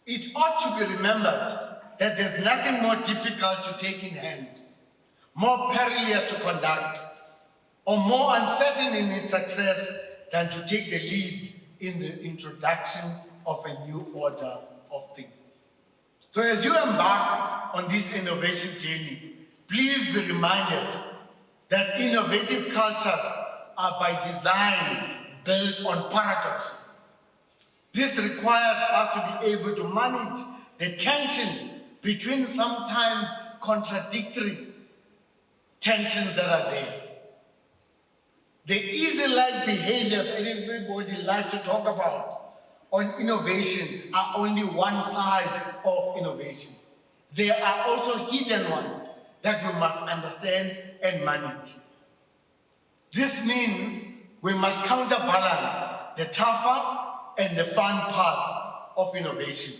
E: it ought to be remembered that there's nothing more difficult to take in hand, more perilous to conduct, or more uncertain in its success than to take the lead in the introduction of a new order of things. So as you embark on this innovation journey, please be reminded that innovative cultures are by design built on paradoxes. This requires us to be able to manage the tension between sometimes contradictory tensions that are there. The easy-like behaviors that everybody likes to talk about on innovation are only one side of innovation. There are also hidden ones that we must understand and manage. This means we must counterbalance the tougher and the fun parts of innovation.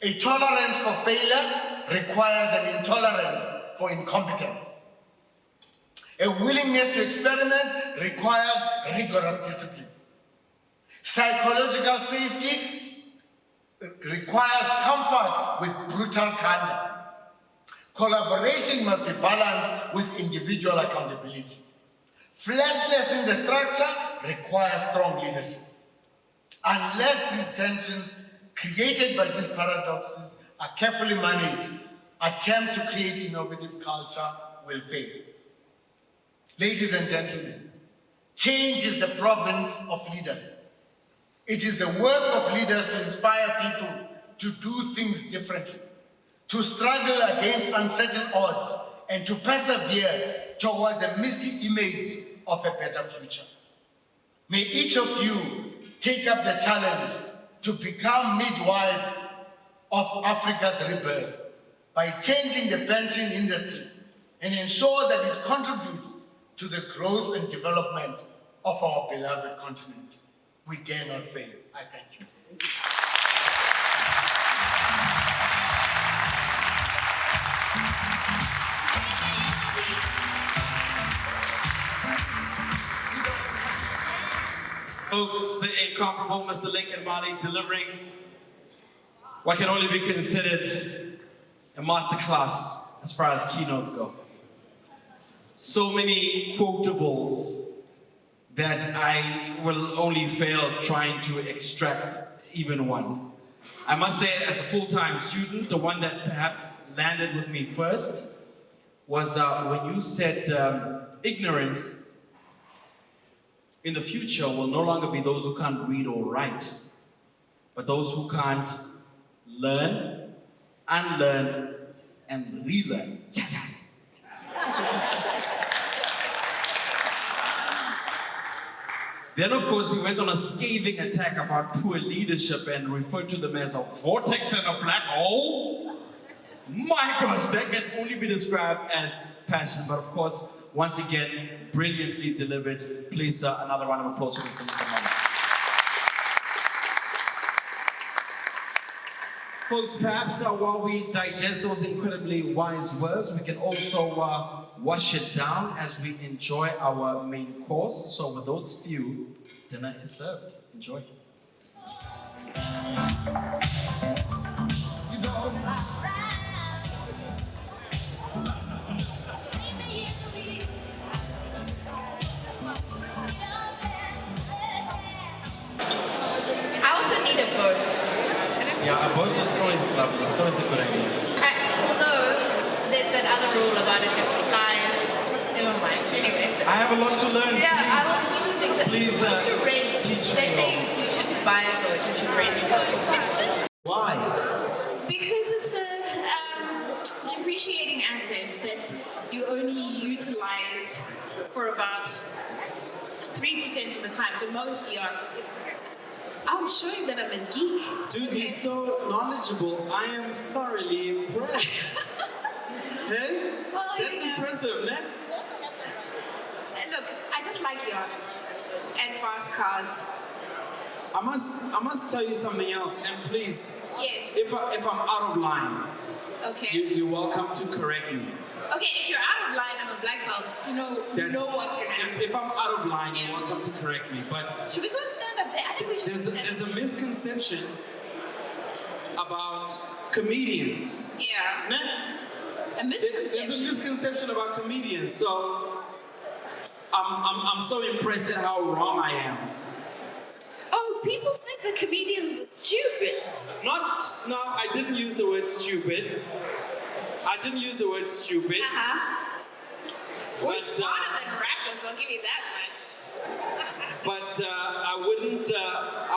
E: A tolerance for failure requires an intolerance for incompetence. A willingness to experiment requires rigorous discipline. Psychological safety requires comfort with brutal candor. Collaboration must be balanced with individual accountability. Flatness in the structure requires strong leadership. Unless these tensions created by these paradoxes are carefully managed, attempts to create innovative culture will fail. Ladies and gentlemen, change is the province of leaders. It is the work of leaders to inspire people to do things differently, to struggle against uncertain odds, and to persevere towards the misty image of a better future. May each of you take up the challenge to become midwife of Africa's rebirth by changing the pension industry and ensure that it contributes to the growth and development of our beloved continent. We dare not fail. I thank you.
B: Folks, the incomparable Mr. Lincoln Marley delivering what can only be considered a masterclass as far as keynotes go. So many quotables that I will only fail trying to extract even one. I must say, as a full-time student, the one that perhaps landed with me first was when you said ignorance in the future will no longer be those who can't read or write, but those who can't learn, unlearn, and relearn. Yes. Then, of course, he went on a scathing attack about poor leadership and referred to them as a vortex and a black hole. My gosh, that can only be described as passion. But of course, once again, brilliantly delivered. Please, another round of applause for Mr. Musamana. Folks, perhaps while we digest those incredibly wise words, we can also wash it down as we enjoy our main course. So with those few, dinner is served. Enjoy.
D: I also need a boat.
B: Yeah, a boat is always lovely. It's always a good idea.
D: Although there's that other rule about if it flies. Never mind. Anyways.
B: I have a lot to learn.
D: Yeah,
B: Please.
D: I will teach you things that
B: Please,
D: you're supposed to rent.
B: teach
D: They
B: me
D: say you shouldn't buy a boat, you should rent a boat.
B: Why?
F: Because it's a depreciating asset that you only utilize for about 3% of the time. So most yachts, I'm showing that I'm a geek.
B: Dude, he's so knowledgeable. I am thoroughly impressed. Hey?
F: Well,
B: That's
F: you know.
B: impressive, man.
F: Look, I just like yachts and fast cars.
B: I must tell you something else, and please,
F: Yes.
B: if I'm out of line,
F: Okay.
B: you're welcome to correct me.
F: Okay, if you're out of line, I'm a black belt. You know what's gonna happen.
B: If I'm out of line, you're
F: Yeah.
B: welcome to correct me. But
F: Should we go stand up there? I think we should.
B: there's a misconception about comedians.
F: Yeah.
B: Nah,
F: A
B: there's a
F: misconception.
B: misconception about comedians. So I'm so impressed at how wrong I am.
F: Oh, people think the comedians are stupid.
B: No, I didn't use the word stupid. I didn't use the word stupid.
F: We're
B: But,
F: smarter than rappers, I'll give you that much.
B: But I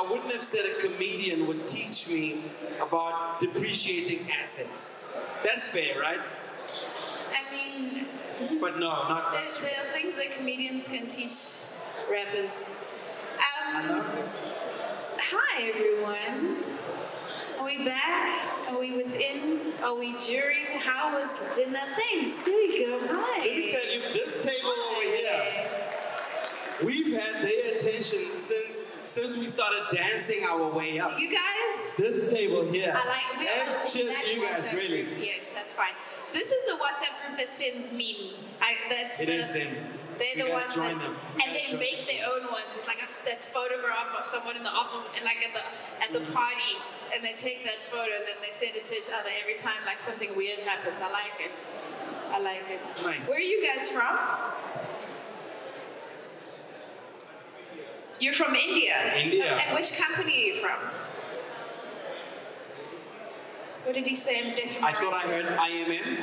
B: wouldn't have said a comedian would teach me about depreciating assets. That's fair, right?
F: I mean,
B: But no, not
F: there are things that comedians can teach rappers. Hi everyone. Are we back? Are we within? Are we during? How was dinner? Thanks. There we go. Hi.
B: Let me tell you, this table over here, we've had their attention since we started dancing our way up.
F: You guys?
B: This table here.
F: I like. We
B: and
F: are
B: just
F: that
B: you guys,
F: WhatsApp
B: really.
F: Group. Yes, that's fine. This is the WhatsApp group that sends memes.
B: It is them.
F: They're
B: We
F: the
B: gotta
F: ones
B: join
F: that,
B: them.
F: and they make their own ones. It's like that photograph of someone in the office, and like at the party, and they take that photo and then they send it to each other every time like something weird happens. I like it. I like it.
B: Nice.
F: Where are you guys from? You're from India.
B: India.
F: And which company are you from? What did he say? I'm deaf and
B: I thought I
F: right.
B: heard IMM.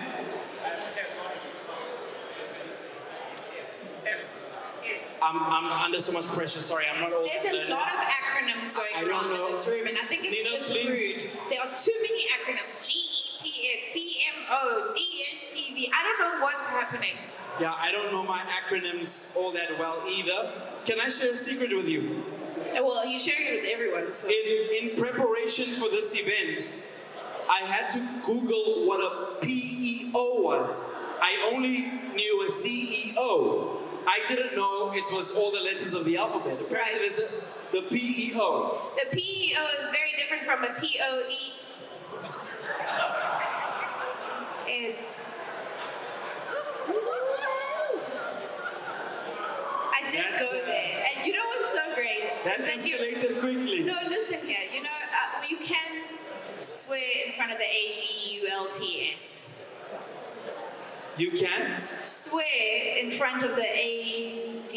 B: I'm under so much pressure. Sorry, I'm not old.
F: There's a lot of acronyms going
B: I don't
F: around
B: know.
F: in this room, and I think it's
B: Nina,
F: just
B: please.
F: rude. There are too many acronyms. GEPF, PMO, DSTV. I don't know what's happening.
B: Yeah, I don't know my acronyms all that well either. Can I share a secret with you?
F: Well, you're sharing it with everyone, so.
B: In preparation for this event, I had to Google what a PEO was. I only knew a CEO. I didn't know it was all the letters of the alphabet. Apparently
F: Right.
B: there's the PEO.
F: The PEO is very different from a POE. Yes. I did
B: That,
F: go there, and you know what's so great?
B: That
F: is that you-
B: escalated quickly.
F: No, listen here. You know, you can swear in front of the ADULTS.
B: You can?
F: Swear in front of the ADULTS.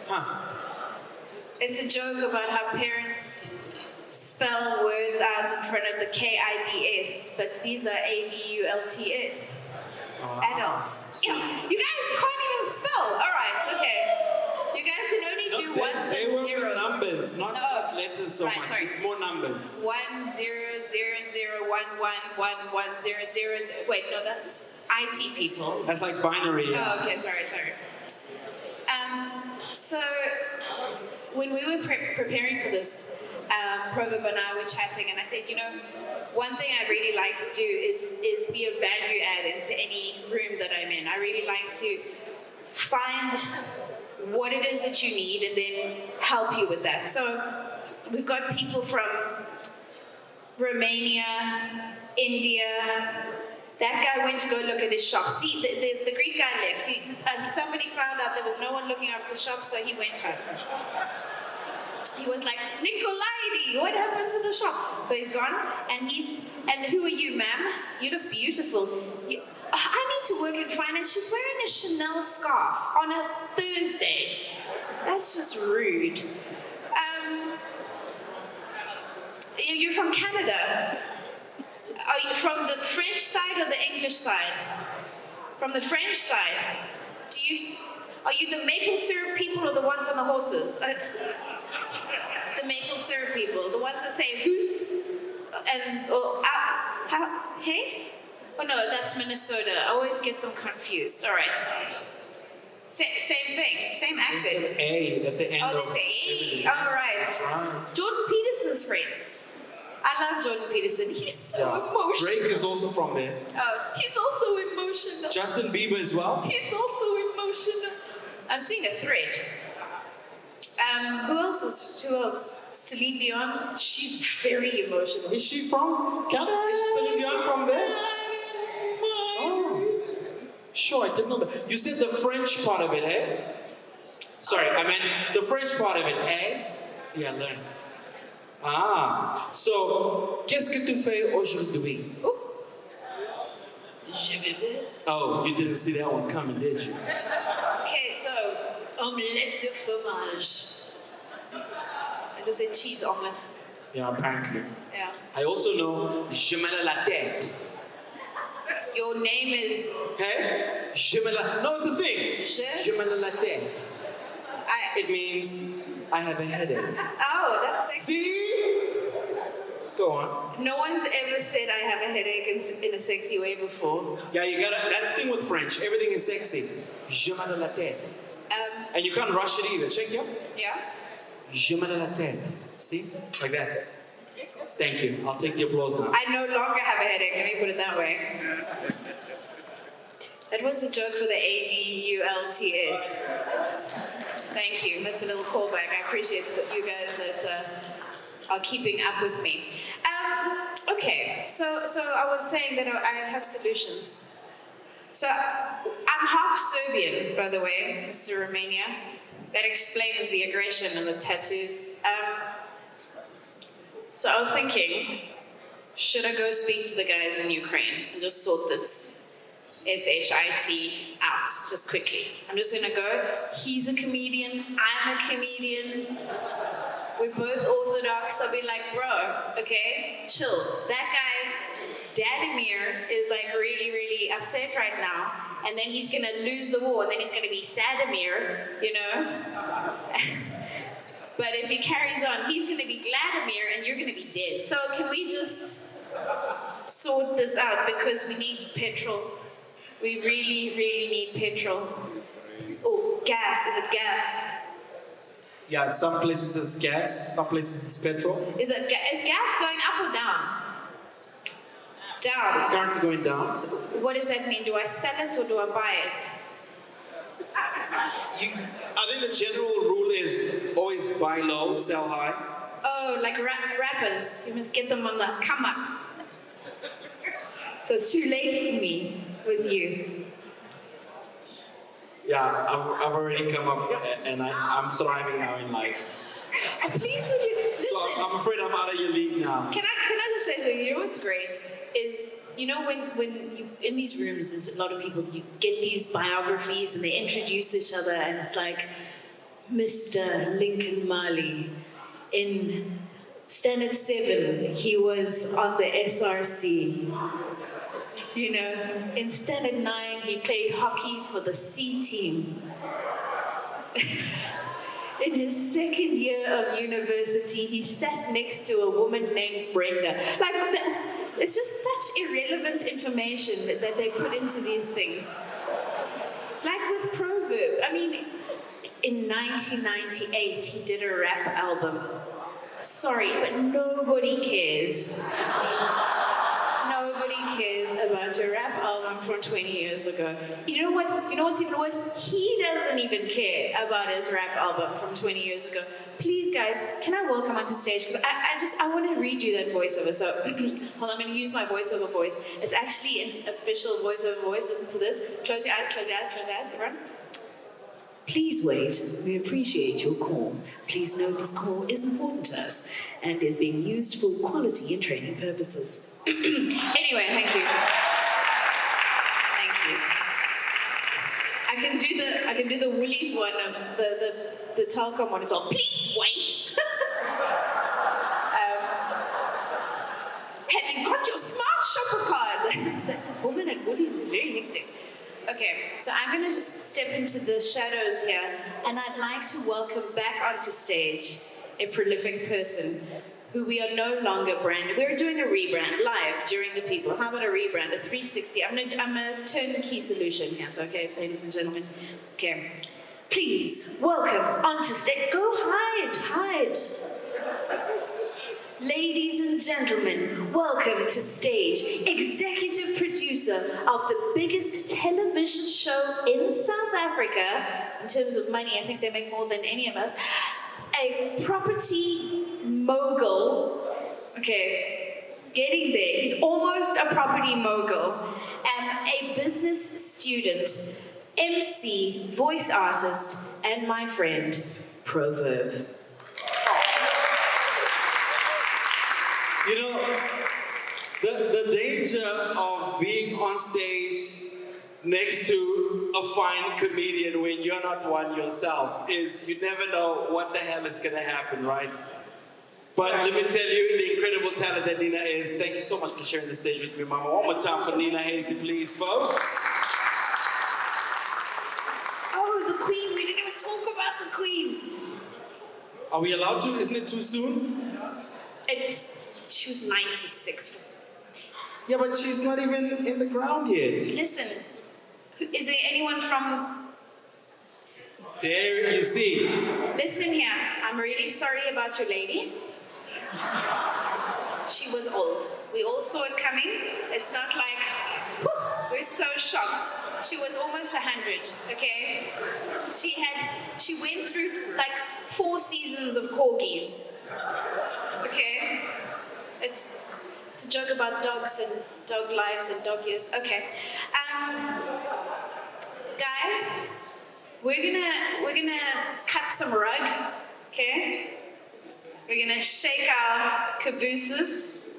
B: Huh.
F: It's a joke about how parents spell words out in front of the KIDS, but these are ADULTS. Adults. Yeah, you guys can't even spell. All right, okay. You guys can only do ones
B: they
F: and
B: work
F: zeros.
B: with numbers, not letters so
F: Right,
B: much.
F: sorry.
B: It's more numbers.
F: 1 0 0 0 1 1 1 1 0 0 0. Wait, no, that's IT people.
B: That's like binary.
F: Oh, okay, sorry. So when we were preparing for this, Proverb and I were chatting, and I said, you know, one thing I really like to do is be a value add into any room that I'm in. I really like to find what it is that you need and then help you with that. So we've got people from Romania, India. That guy went to go look at his shop. See, the Greek guy left. Somebody found out there was no one looking after the shop, so he went home. He was like, Nicolaidi, what happened to the shop? So he's gone, and who are you, ma'am? You look beautiful. I need to work in finance. She's wearing a Chanel scarf on a Thursday. That's just rude. You're from Canada. Are you from the French side or the English side? From the French side. Are you the maple syrup people or the ones on the horses? The maple syrup people, the ones that say "hoos" and hey? Oh no, that's Minnesota. I always get them confused. All right. Same thing, same accent.
B: It's A at the end.
F: Oh, they say A. All right.
B: That's right.
F: Jordan Peterson's friends. I love Jordan Peterson. He's so emotional.
B: Drake is also from there.
F: Oh, he's also emotional.
B: Justin Bieber as well.
F: He's also emotional. I'm seeing a thread. Who else? Celine Dion. She's very emotional.
B: Is she from Canada? Is Celine Dion from there? Oh. Sure, I didn't know that. You said the French part of it, eh? Sorry, I meant the French part of it, eh? See, I learned. Ah, so, qu'est-ce que tu fais aujourd'hui? Oh, you didn't see that one coming, did you?
F: Okay, so, omelette de fromage. I just said cheese omelette.
B: Yeah, apparently.
F: Yeah.
B: I also know je me la tête.
F: Your name is...
B: Hey? Je me la... No, it's a thing. Je me la tête. It means I have a headache.
F: Oh, that's sexy.
B: See? Go on.
F: No one's ever said I have a headache in a sexy way before.
B: Yeah, you gotta... That's the thing with French. Everything is sexy. Je me la tête. And you can't rush it either. Check, yeah?
F: Yeah?
B: Je me la tête. See? Like that. Thank you. I'll take the applause now.
F: I no longer have a headache, let me put it that way. That was a joke for the ADULTS. Thank you. That's a little callback. I appreciate you guys that are keeping up with me. Okay, so I was saying that I have solutions. So I'm half Serbian, by the way, Mr. Romania. That explains the aggression and the tattoos. So I was thinking, should I go speak to the guys in Ukraine and just sort this SHIT out just quickly? I'm just gonna go. He's a comedian, I'm a comedian. We're both Orthodox. I'll be like, bro, okay, chill. That guy, Dadimir, is like really, really upset right now. And then he's gonna lose the war, and then he's gonna be Sadimir, you know? But if he carries on, he's gonna be Vladimir, and you're gonna be dead. So can we just sort this out? Because we need petrol. We really, really need petrol. Oh, gas. Is it gas?
B: Yeah, some places it's gas, some places it's petrol.
F: Is gas going up or down? Down.
B: It's currently going down.
F: So what does that mean? Do I sell it or do I buy it?
B: I think the general rule is always buy low, sell high.
F: Oh, like rappers. You must get them on the come up. So it's too late for me with you.
B: Yeah, I've already come up and I'm thriving now in life.
F: Please, will you listen?
B: So I'm afraid I'm out of your league now.
F: Can I just say something? You know what's great? is, you know, when you in these rooms, there's a lot of people, you get these biographies and they introduce each other, and it's like, Mr. Lincoln Marley, in Standard 7, he was on the SRC. You know, in Standard 9, he played hockey for the C team. In his second year of university, he sat next to a woman named Brenda. Like, it's just such irrelevant information that they put into these things. Like with Proverb, I mean, in 1998, he did a rap album. Sorry, but nobody cares. Nobody cares about your rap album from 20 years ago. You know what? You know what's even worse? He doesn't even care about his rap album from 20 years ago. Please, guys, can I welcome onto stage? Because I want to read you that voiceover. So, hold on, I'm going to use my voiceover voice. It's actually an official voiceover voice. Listen to this. Close your eyes, close your eyes, close your eyes, everyone. Please wait. We appreciate your call. Please note this call is important to us and is being used for quality and training purposes. Anyway, thank you. Thank you. I can do the Woolies one of the telecom one as well. Please wait. Have you got your smart shopper card? The woman at Woolies is very hectic. Okay, so I'm going to just step into the shadows here, and I'd like to welcome back onto stage a prolific person who we are no longer branded. We're doing a rebrand live during the people. How about a rebrand, a 360? I'm a turnkey solution here, so okay, ladies and gentlemen. Okay, please welcome onto stage. Go hide. Ladies and gentlemen, welcome to stage, executive producer of the biggest television show in South Africa. In terms of money, I think they make more than any of us. A property mogul. Okay, getting there. He's almost a property mogul. A business student, MC, voice artist, and my friend, Proverb.
B: You know, the danger of being on stage next to a fine comedian when you're not one yourself is you never know what the hell is going to happen, right? But let me tell you the incredible talent that Nina is. Thank you so much for sharing the stage with me, Mama. One more time for Nina Hasty, please, folks.
F: Oh, the Queen. We didn't even talk about the Queen.
B: Are we allowed to? Isn't it too soon?
F: She was 96.
B: Yeah, but she's not even in the ground yet.
F: Listen, is there anyone from...
B: There you see.
F: Listen here, I'm really sorry about your lady. She was old. We all saw it coming. It's not like, whew, we're so shocked. She was almost 100, okay? She went through like 4 seasons of corgis, okay? It's a joke about dogs and dog lives and dog years. Okay, guys, we're gonna cut some rug. Okay, we're gonna shake our cabooses.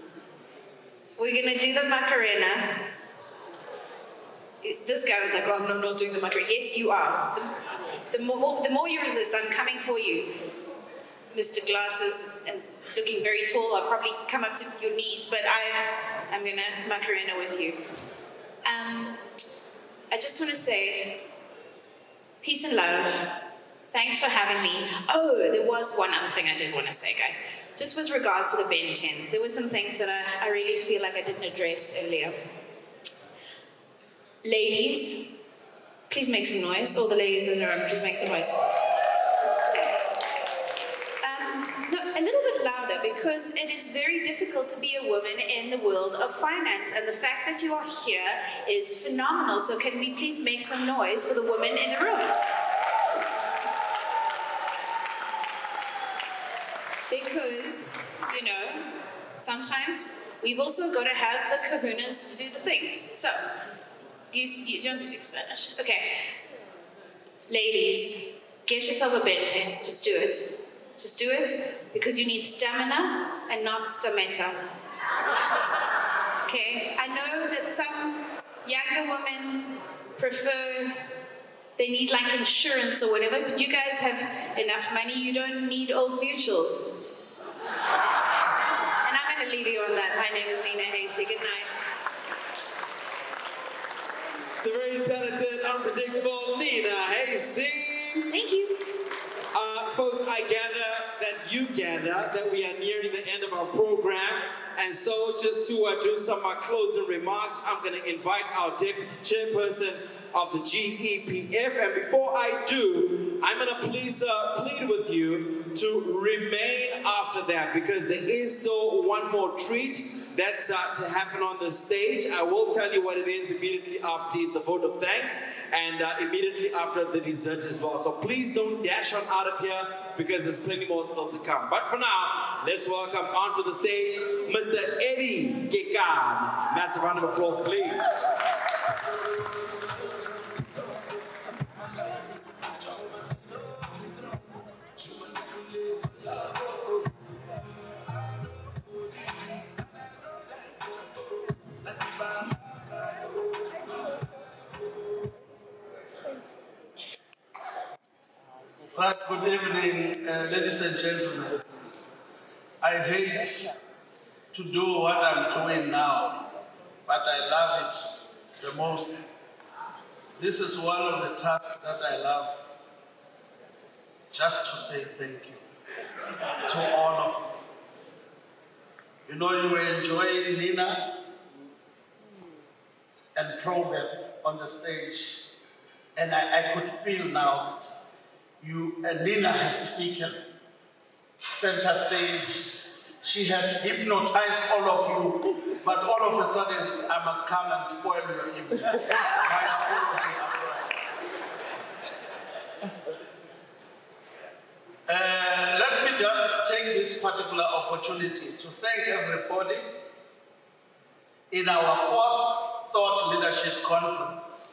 F: We're gonna do the Macarena. This guy was like, "Oh, no, I'm not doing the Macarena." Yes, you are. The more you resist, I'm coming for you, Mr. Glasses and looking very tall. I'll probably come up to your knees, but I'm gonna Macarena with you. I just want to say peace and love. Thanks for having me. Oh, there was one other thing I did want to say, guys. Just with regards to the Ben 10s, there were some things that I really feel like I didn't address earlier. Ladies, please make some noise. All the ladies in the room, please make some noise. Because it is very difficult to be a woman in the world of finance, and the fact that you are here is phenomenal. So can we please make some noise for the women in the room? Because, you know, sometimes we've also got to have the kahunas to do the things. So, you don't speak Spanish? Okay. Ladies, get yourself a bente. Just do it. Just do it because you need stamina and not stametta. Okay? some younger women prefer, they need like insurance or whatever, but you guys have enough money, you don't need old mutuals. And I'm going to leave you on that. My name is Nina Hasey. Good night.
B: The very talented, unpredictable Nina Hasty.
F: Thank you.
B: Folks, I gather that you gather that we are nearing the end of our program. And so just to do some closing remarks, I'm going to invite our deputy chairperson of the GEPF. And before I do, I'm going to please plead with you to remain after that, because there is still one more treat that's to happen on the stage. I will tell you what it is immediately after the vote of thanks and immediately after the dessert as well. So please don't dash on out of here, because there's plenty more still to come. But for now, let's welcome onto the stage Mr. Eddie Gekan. Massive round of applause, please.
G: Right, good evening, ladies and gentlemen. I hate to do what I'm doing now, but I love it the most. This is one of the tasks that I love, just to say thank you to all of you. You know, you were enjoying Nina and Proverb on the stage, and I could feel now that Nina has taken center stage. She has hypnotized all of you, but all of a sudden I must come and spoil your evening. My apology after. Let me just take this particular opportunity to thank everybody in our 4th Thought Leadership Conference.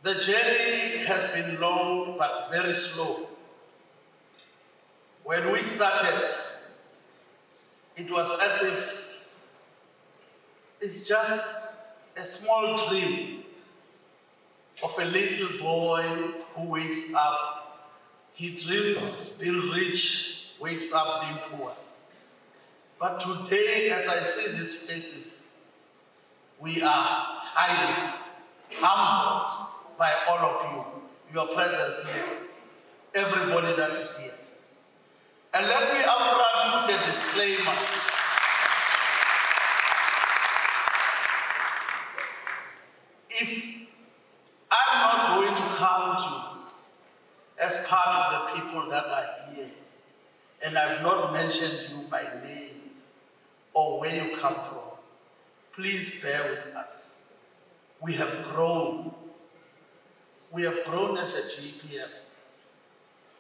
G: The journey has been long but very slow. When we started, it was as if it's just a small dream of a little boy who wakes up. He dreams being rich, wakes up being poor. But today, as I see these faces, we are highly humbled by all of you, your presence here, everybody that is here. And let me upfront put a disclaimer. If I'm not going to count you as part of the people that are here, and I've not mentioned you by name or where you come from, please bear with us. We have grown. We have grown as the GEPF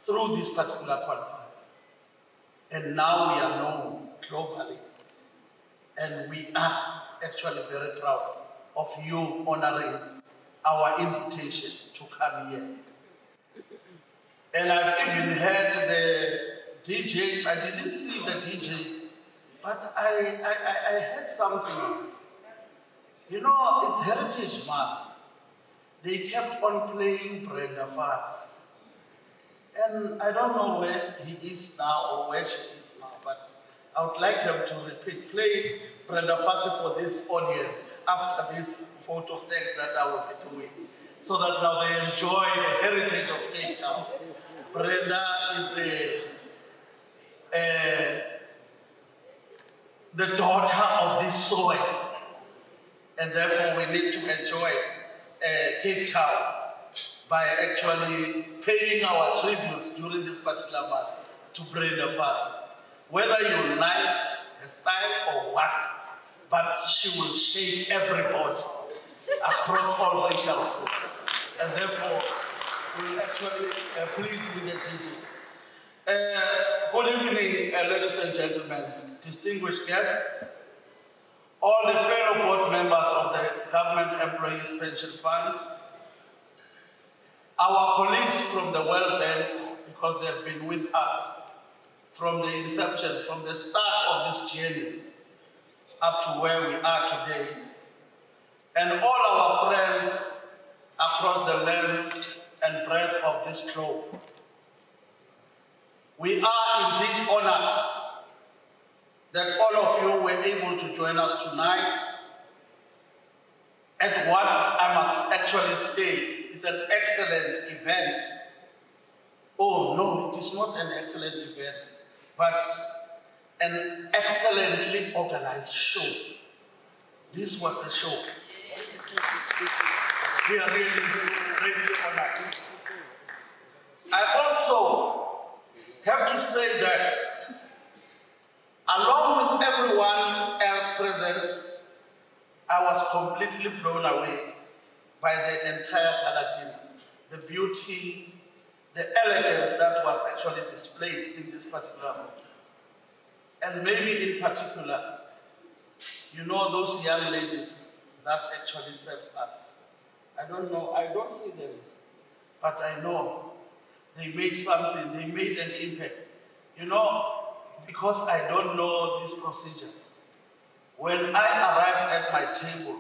G: through this particular conference. And now we are known globally. And we are actually very proud of you honoring our invitation to come here. And I've even heard the DJs, I didn't see the DJ, but I heard something. You know, it's Heritage Month. They kept on playing Brenda Fassie. And I don't know where he is now or where she is now, but I would like them to repeat, play Brenda Fassie for this audience after this vote of thanks that I will be doing, so that now they enjoy the heritage of Cape Town. Brenda is the daughter of this soil, and therefore we need to enjoy Cape Town by actually paying our tributes during this particular month to Brenda Fassie. Whether you liked her style or what, but she will shake everybody across all racial groups. And therefore, we'll actually plead with the DJ. Good evening, ladies and gentlemen, distinguished guests, all the fellow board members of the Government Employees Pension Fund, our colleagues from the World Bank, because they've been with us from the inception, from the start of this journey, up to where we are today. And all our friends across the length and breadth of this globe. We are indeed honored that all of you were able to join us tonight at what I must actually say is an excellent event. Oh no, it is not an excellent event, but an excellently organized show. This was a show. We are really honored. I also have to say that along with everyone else present, I was completely blown away by the entire gala dinner. The beauty, the elegance that was actually displayed in this particular room. And maybe in particular, you know those young ladies that actually served us. I don't know, I don't see them, but I know they made something, they made an impact. You know, because I don't know these procedures. When I arrived at my table,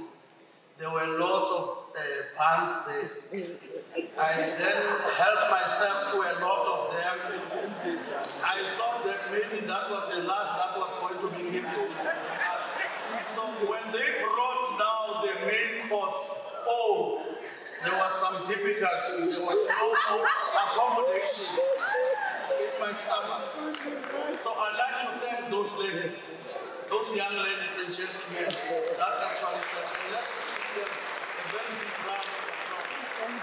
G: there were lots of buns there. I then helped myself to a lot of them. I thought that maybe that was the last that was going to be given to me. So when they brought now the main course, oh, there was some difficulty. There was no accommodation in my stomach. So I'd like to thank those ladies, those young ladies and gentlemen that actually said, and let's give them a very big round of applause.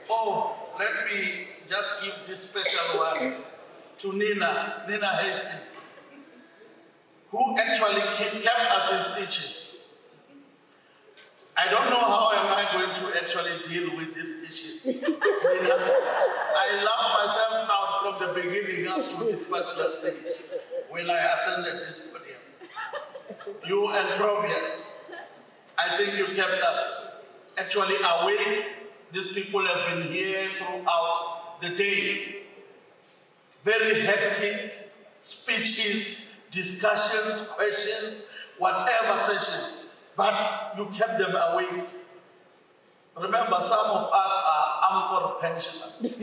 G: Oh, let me just give this special one to Nina Hasty, who actually kept us in stitches. I don't know how am I going to actually deal with these stitches. Nina, I laughed myself out from the beginning up to this particular stage when I ascended this podium. You and Proviant, I think you kept us actually awake. These people have been here throughout the day. Very hectic speeches, discussions, questions, whatever sessions, but you kept them awake. Remember, some of us are Amcor pensioners.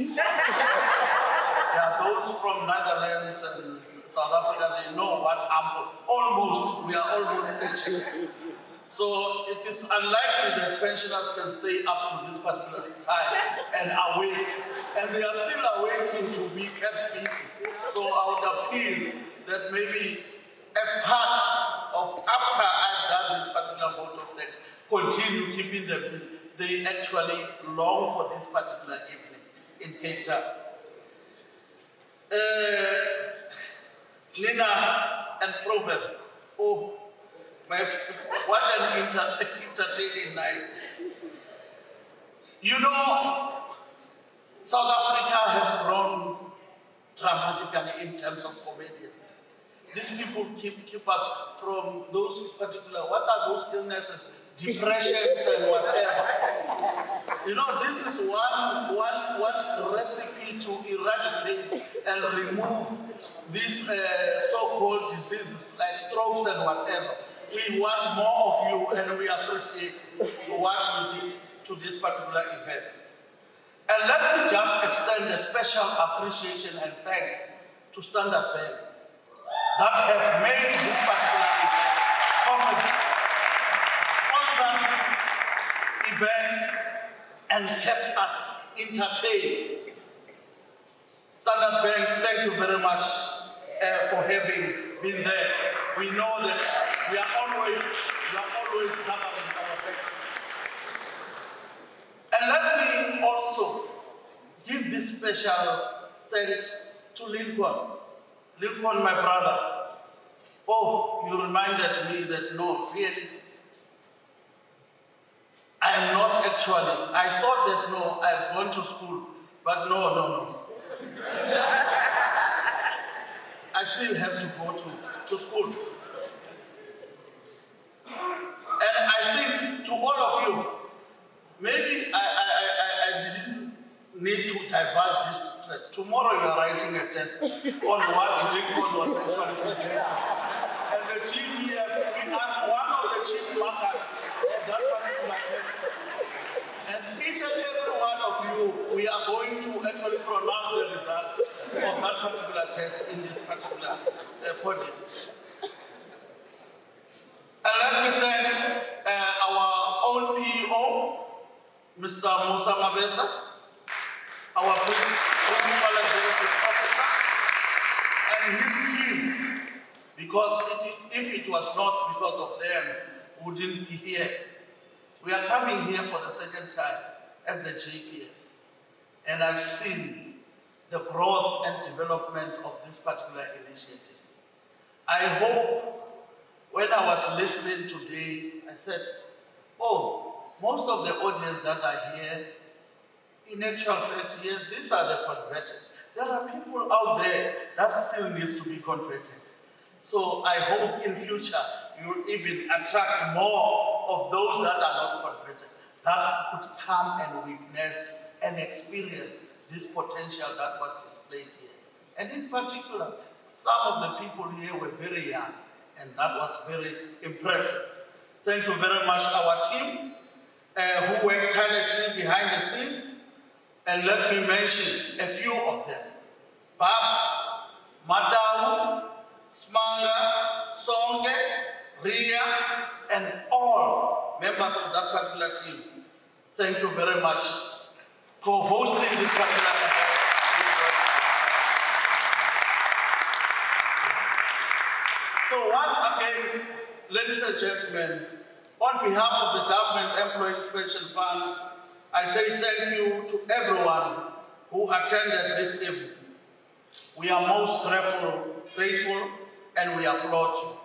G: Yeah, those from Netherlands and South Africa, they know what Amcor, we are almost pensioners. So it is unlikely that pensioners can stay up to this particular time and awake. And they are still awaiting to be kept busy. So I would appeal that maybe as part of after I've done this particular photo that continue keeping them busy. They actually long for this particular evening in Cape Town. Nina and Proverb, oh, what an entertaining night. You know, South Africa has grown dramatically in terms of comedians. These people keep us from those particular, what are those illnesses? Depressions and whatever. You know, this is one recipe to eradicate and remove these so-called diseases like strokes and whatever. We want more of you and we appreciate what you did to this particular event. And let me just extend a special appreciation and thanks to Standard Bank that have made this particular event possible, sponsored this event, and kept us entertained. Standard Bank, thank you very much for having been there. We know that we are always covering our backs. And let me also give this special thanks to Lincoln. Lincoln, my brother. Oh, you reminded me that no, really, I am not actually. I thought that no, I've gone to school, but no. I still have to go to school. And I think to all of you, maybe I didn't need to divulge this contract. Tomorrow you are writing a test on what Lincoln was actually presenting. And the GEPF, I'm one of the chief markers of that particular test. And each and every one of you, we are going to actually pronounce the results of that particular test in this particular podium. And let me thank our own PEO, Mr. Musa Mabesa, our Principal Executive Officer, and his team, because if it was not because of them, we wouldn't be here. We are coming here for the second time as the GEPF, and I've seen the growth and development of this particular initiative. I hope when I was listening today, I said, oh, most of the audience that are here, in actual fact, yes, these are the converted. There are people out there that still needs to be converted. So I hope in future you'll even attract more of those that are not converted, that could come and witness and experience this potential that was displayed here. And in particular, some of the people here were very young, and that was very impressive. Thank you very much, our team, who worked tirelessly behind the scenes. And let me mention a few of them. Babs, Matau, Smanga, Songe, Ria, and all members of that particular team. Thank you very much for hosting this particular event. So once again, ladies and gentlemen, on behalf of the Government Employees Pension Fund, I say thank you to everyone who attended this evening. We are most grateful, and we applaud you.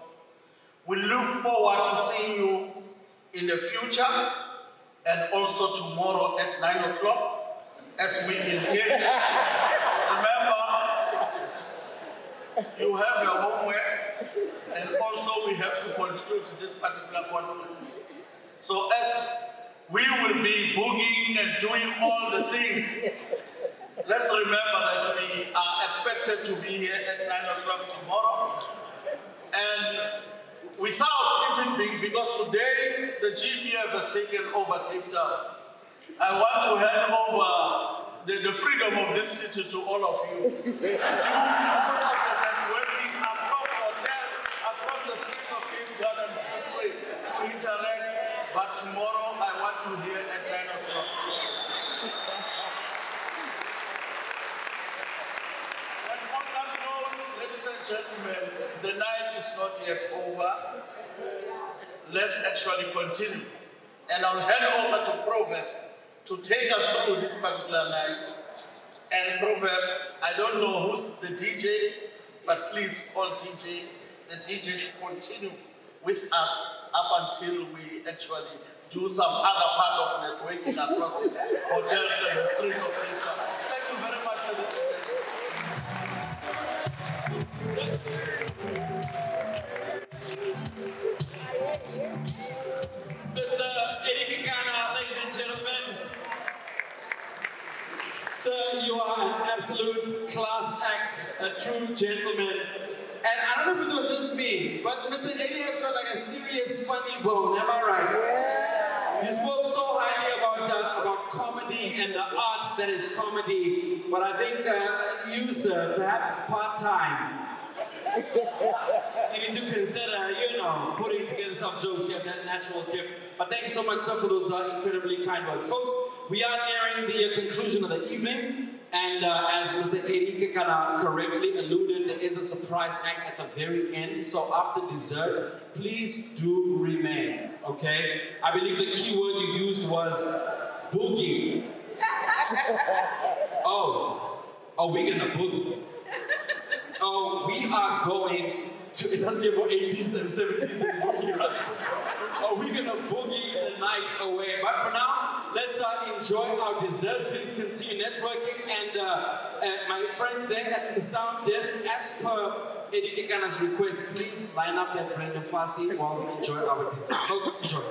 G: We look forward to seeing you in the future and also tomorrow at 9 o'clock as we engage. Remember, you have your homework, and also we have to conclude this particular conference. So as we will be boogieing and doing all the things, let's remember that we are expected to be here at 9 o'clock tomorrow. And without even being, because today the GEPF has taken over Cape Town, I want to hand over the freedom of this city to all of you. Working across hotels, across the streets of Cape Town, and feel free to interact. But tomorrow I want you here at 9 o'clock. And on that note, ladies and gentlemen, the night is not yet over. Let's actually continue. And I'll hand over to Proverb to take us through this particular night. And Proverb, I don't know who's the DJ, but please call the DJ to continue with us up until we actually do some other part of networking across these hotels and the streets of Cape Town. Thank you very much, ladies and
B: Mr. Eddie Kekana, ladies and gentlemen. Sir, you are an absolute class act, a true gentleman. And I don't know if it was just me, but Mr. Eddie has got like a serious funny bone, am I right? Yeah. He spoke so highly about comedy and the art that is comedy, but I think you, sir, perhaps part-time. You need to consider, putting together some jokes. You have that natural gift. But thank you so much, sir, for those incredibly kind words. Folks, we are nearing the conclusion of the evening. And as Mr. Eddie Kekana correctly alluded, there is a surprise act at the very end. So after dessert, please do remain, okay? I believe the key word you used was boogie. Oh, are we gonna boogie? Oh, we are going to, it doesn't get more 80s and 70s than boogie, right? Are we gonna boogie the night away? But for now, let's enjoy our dessert. Please continue networking. And my friends there at the sound desk, as per Eddie Kekana's request, please line up that Brenda Fassi while we enjoy our dessert. Folks, enjoy.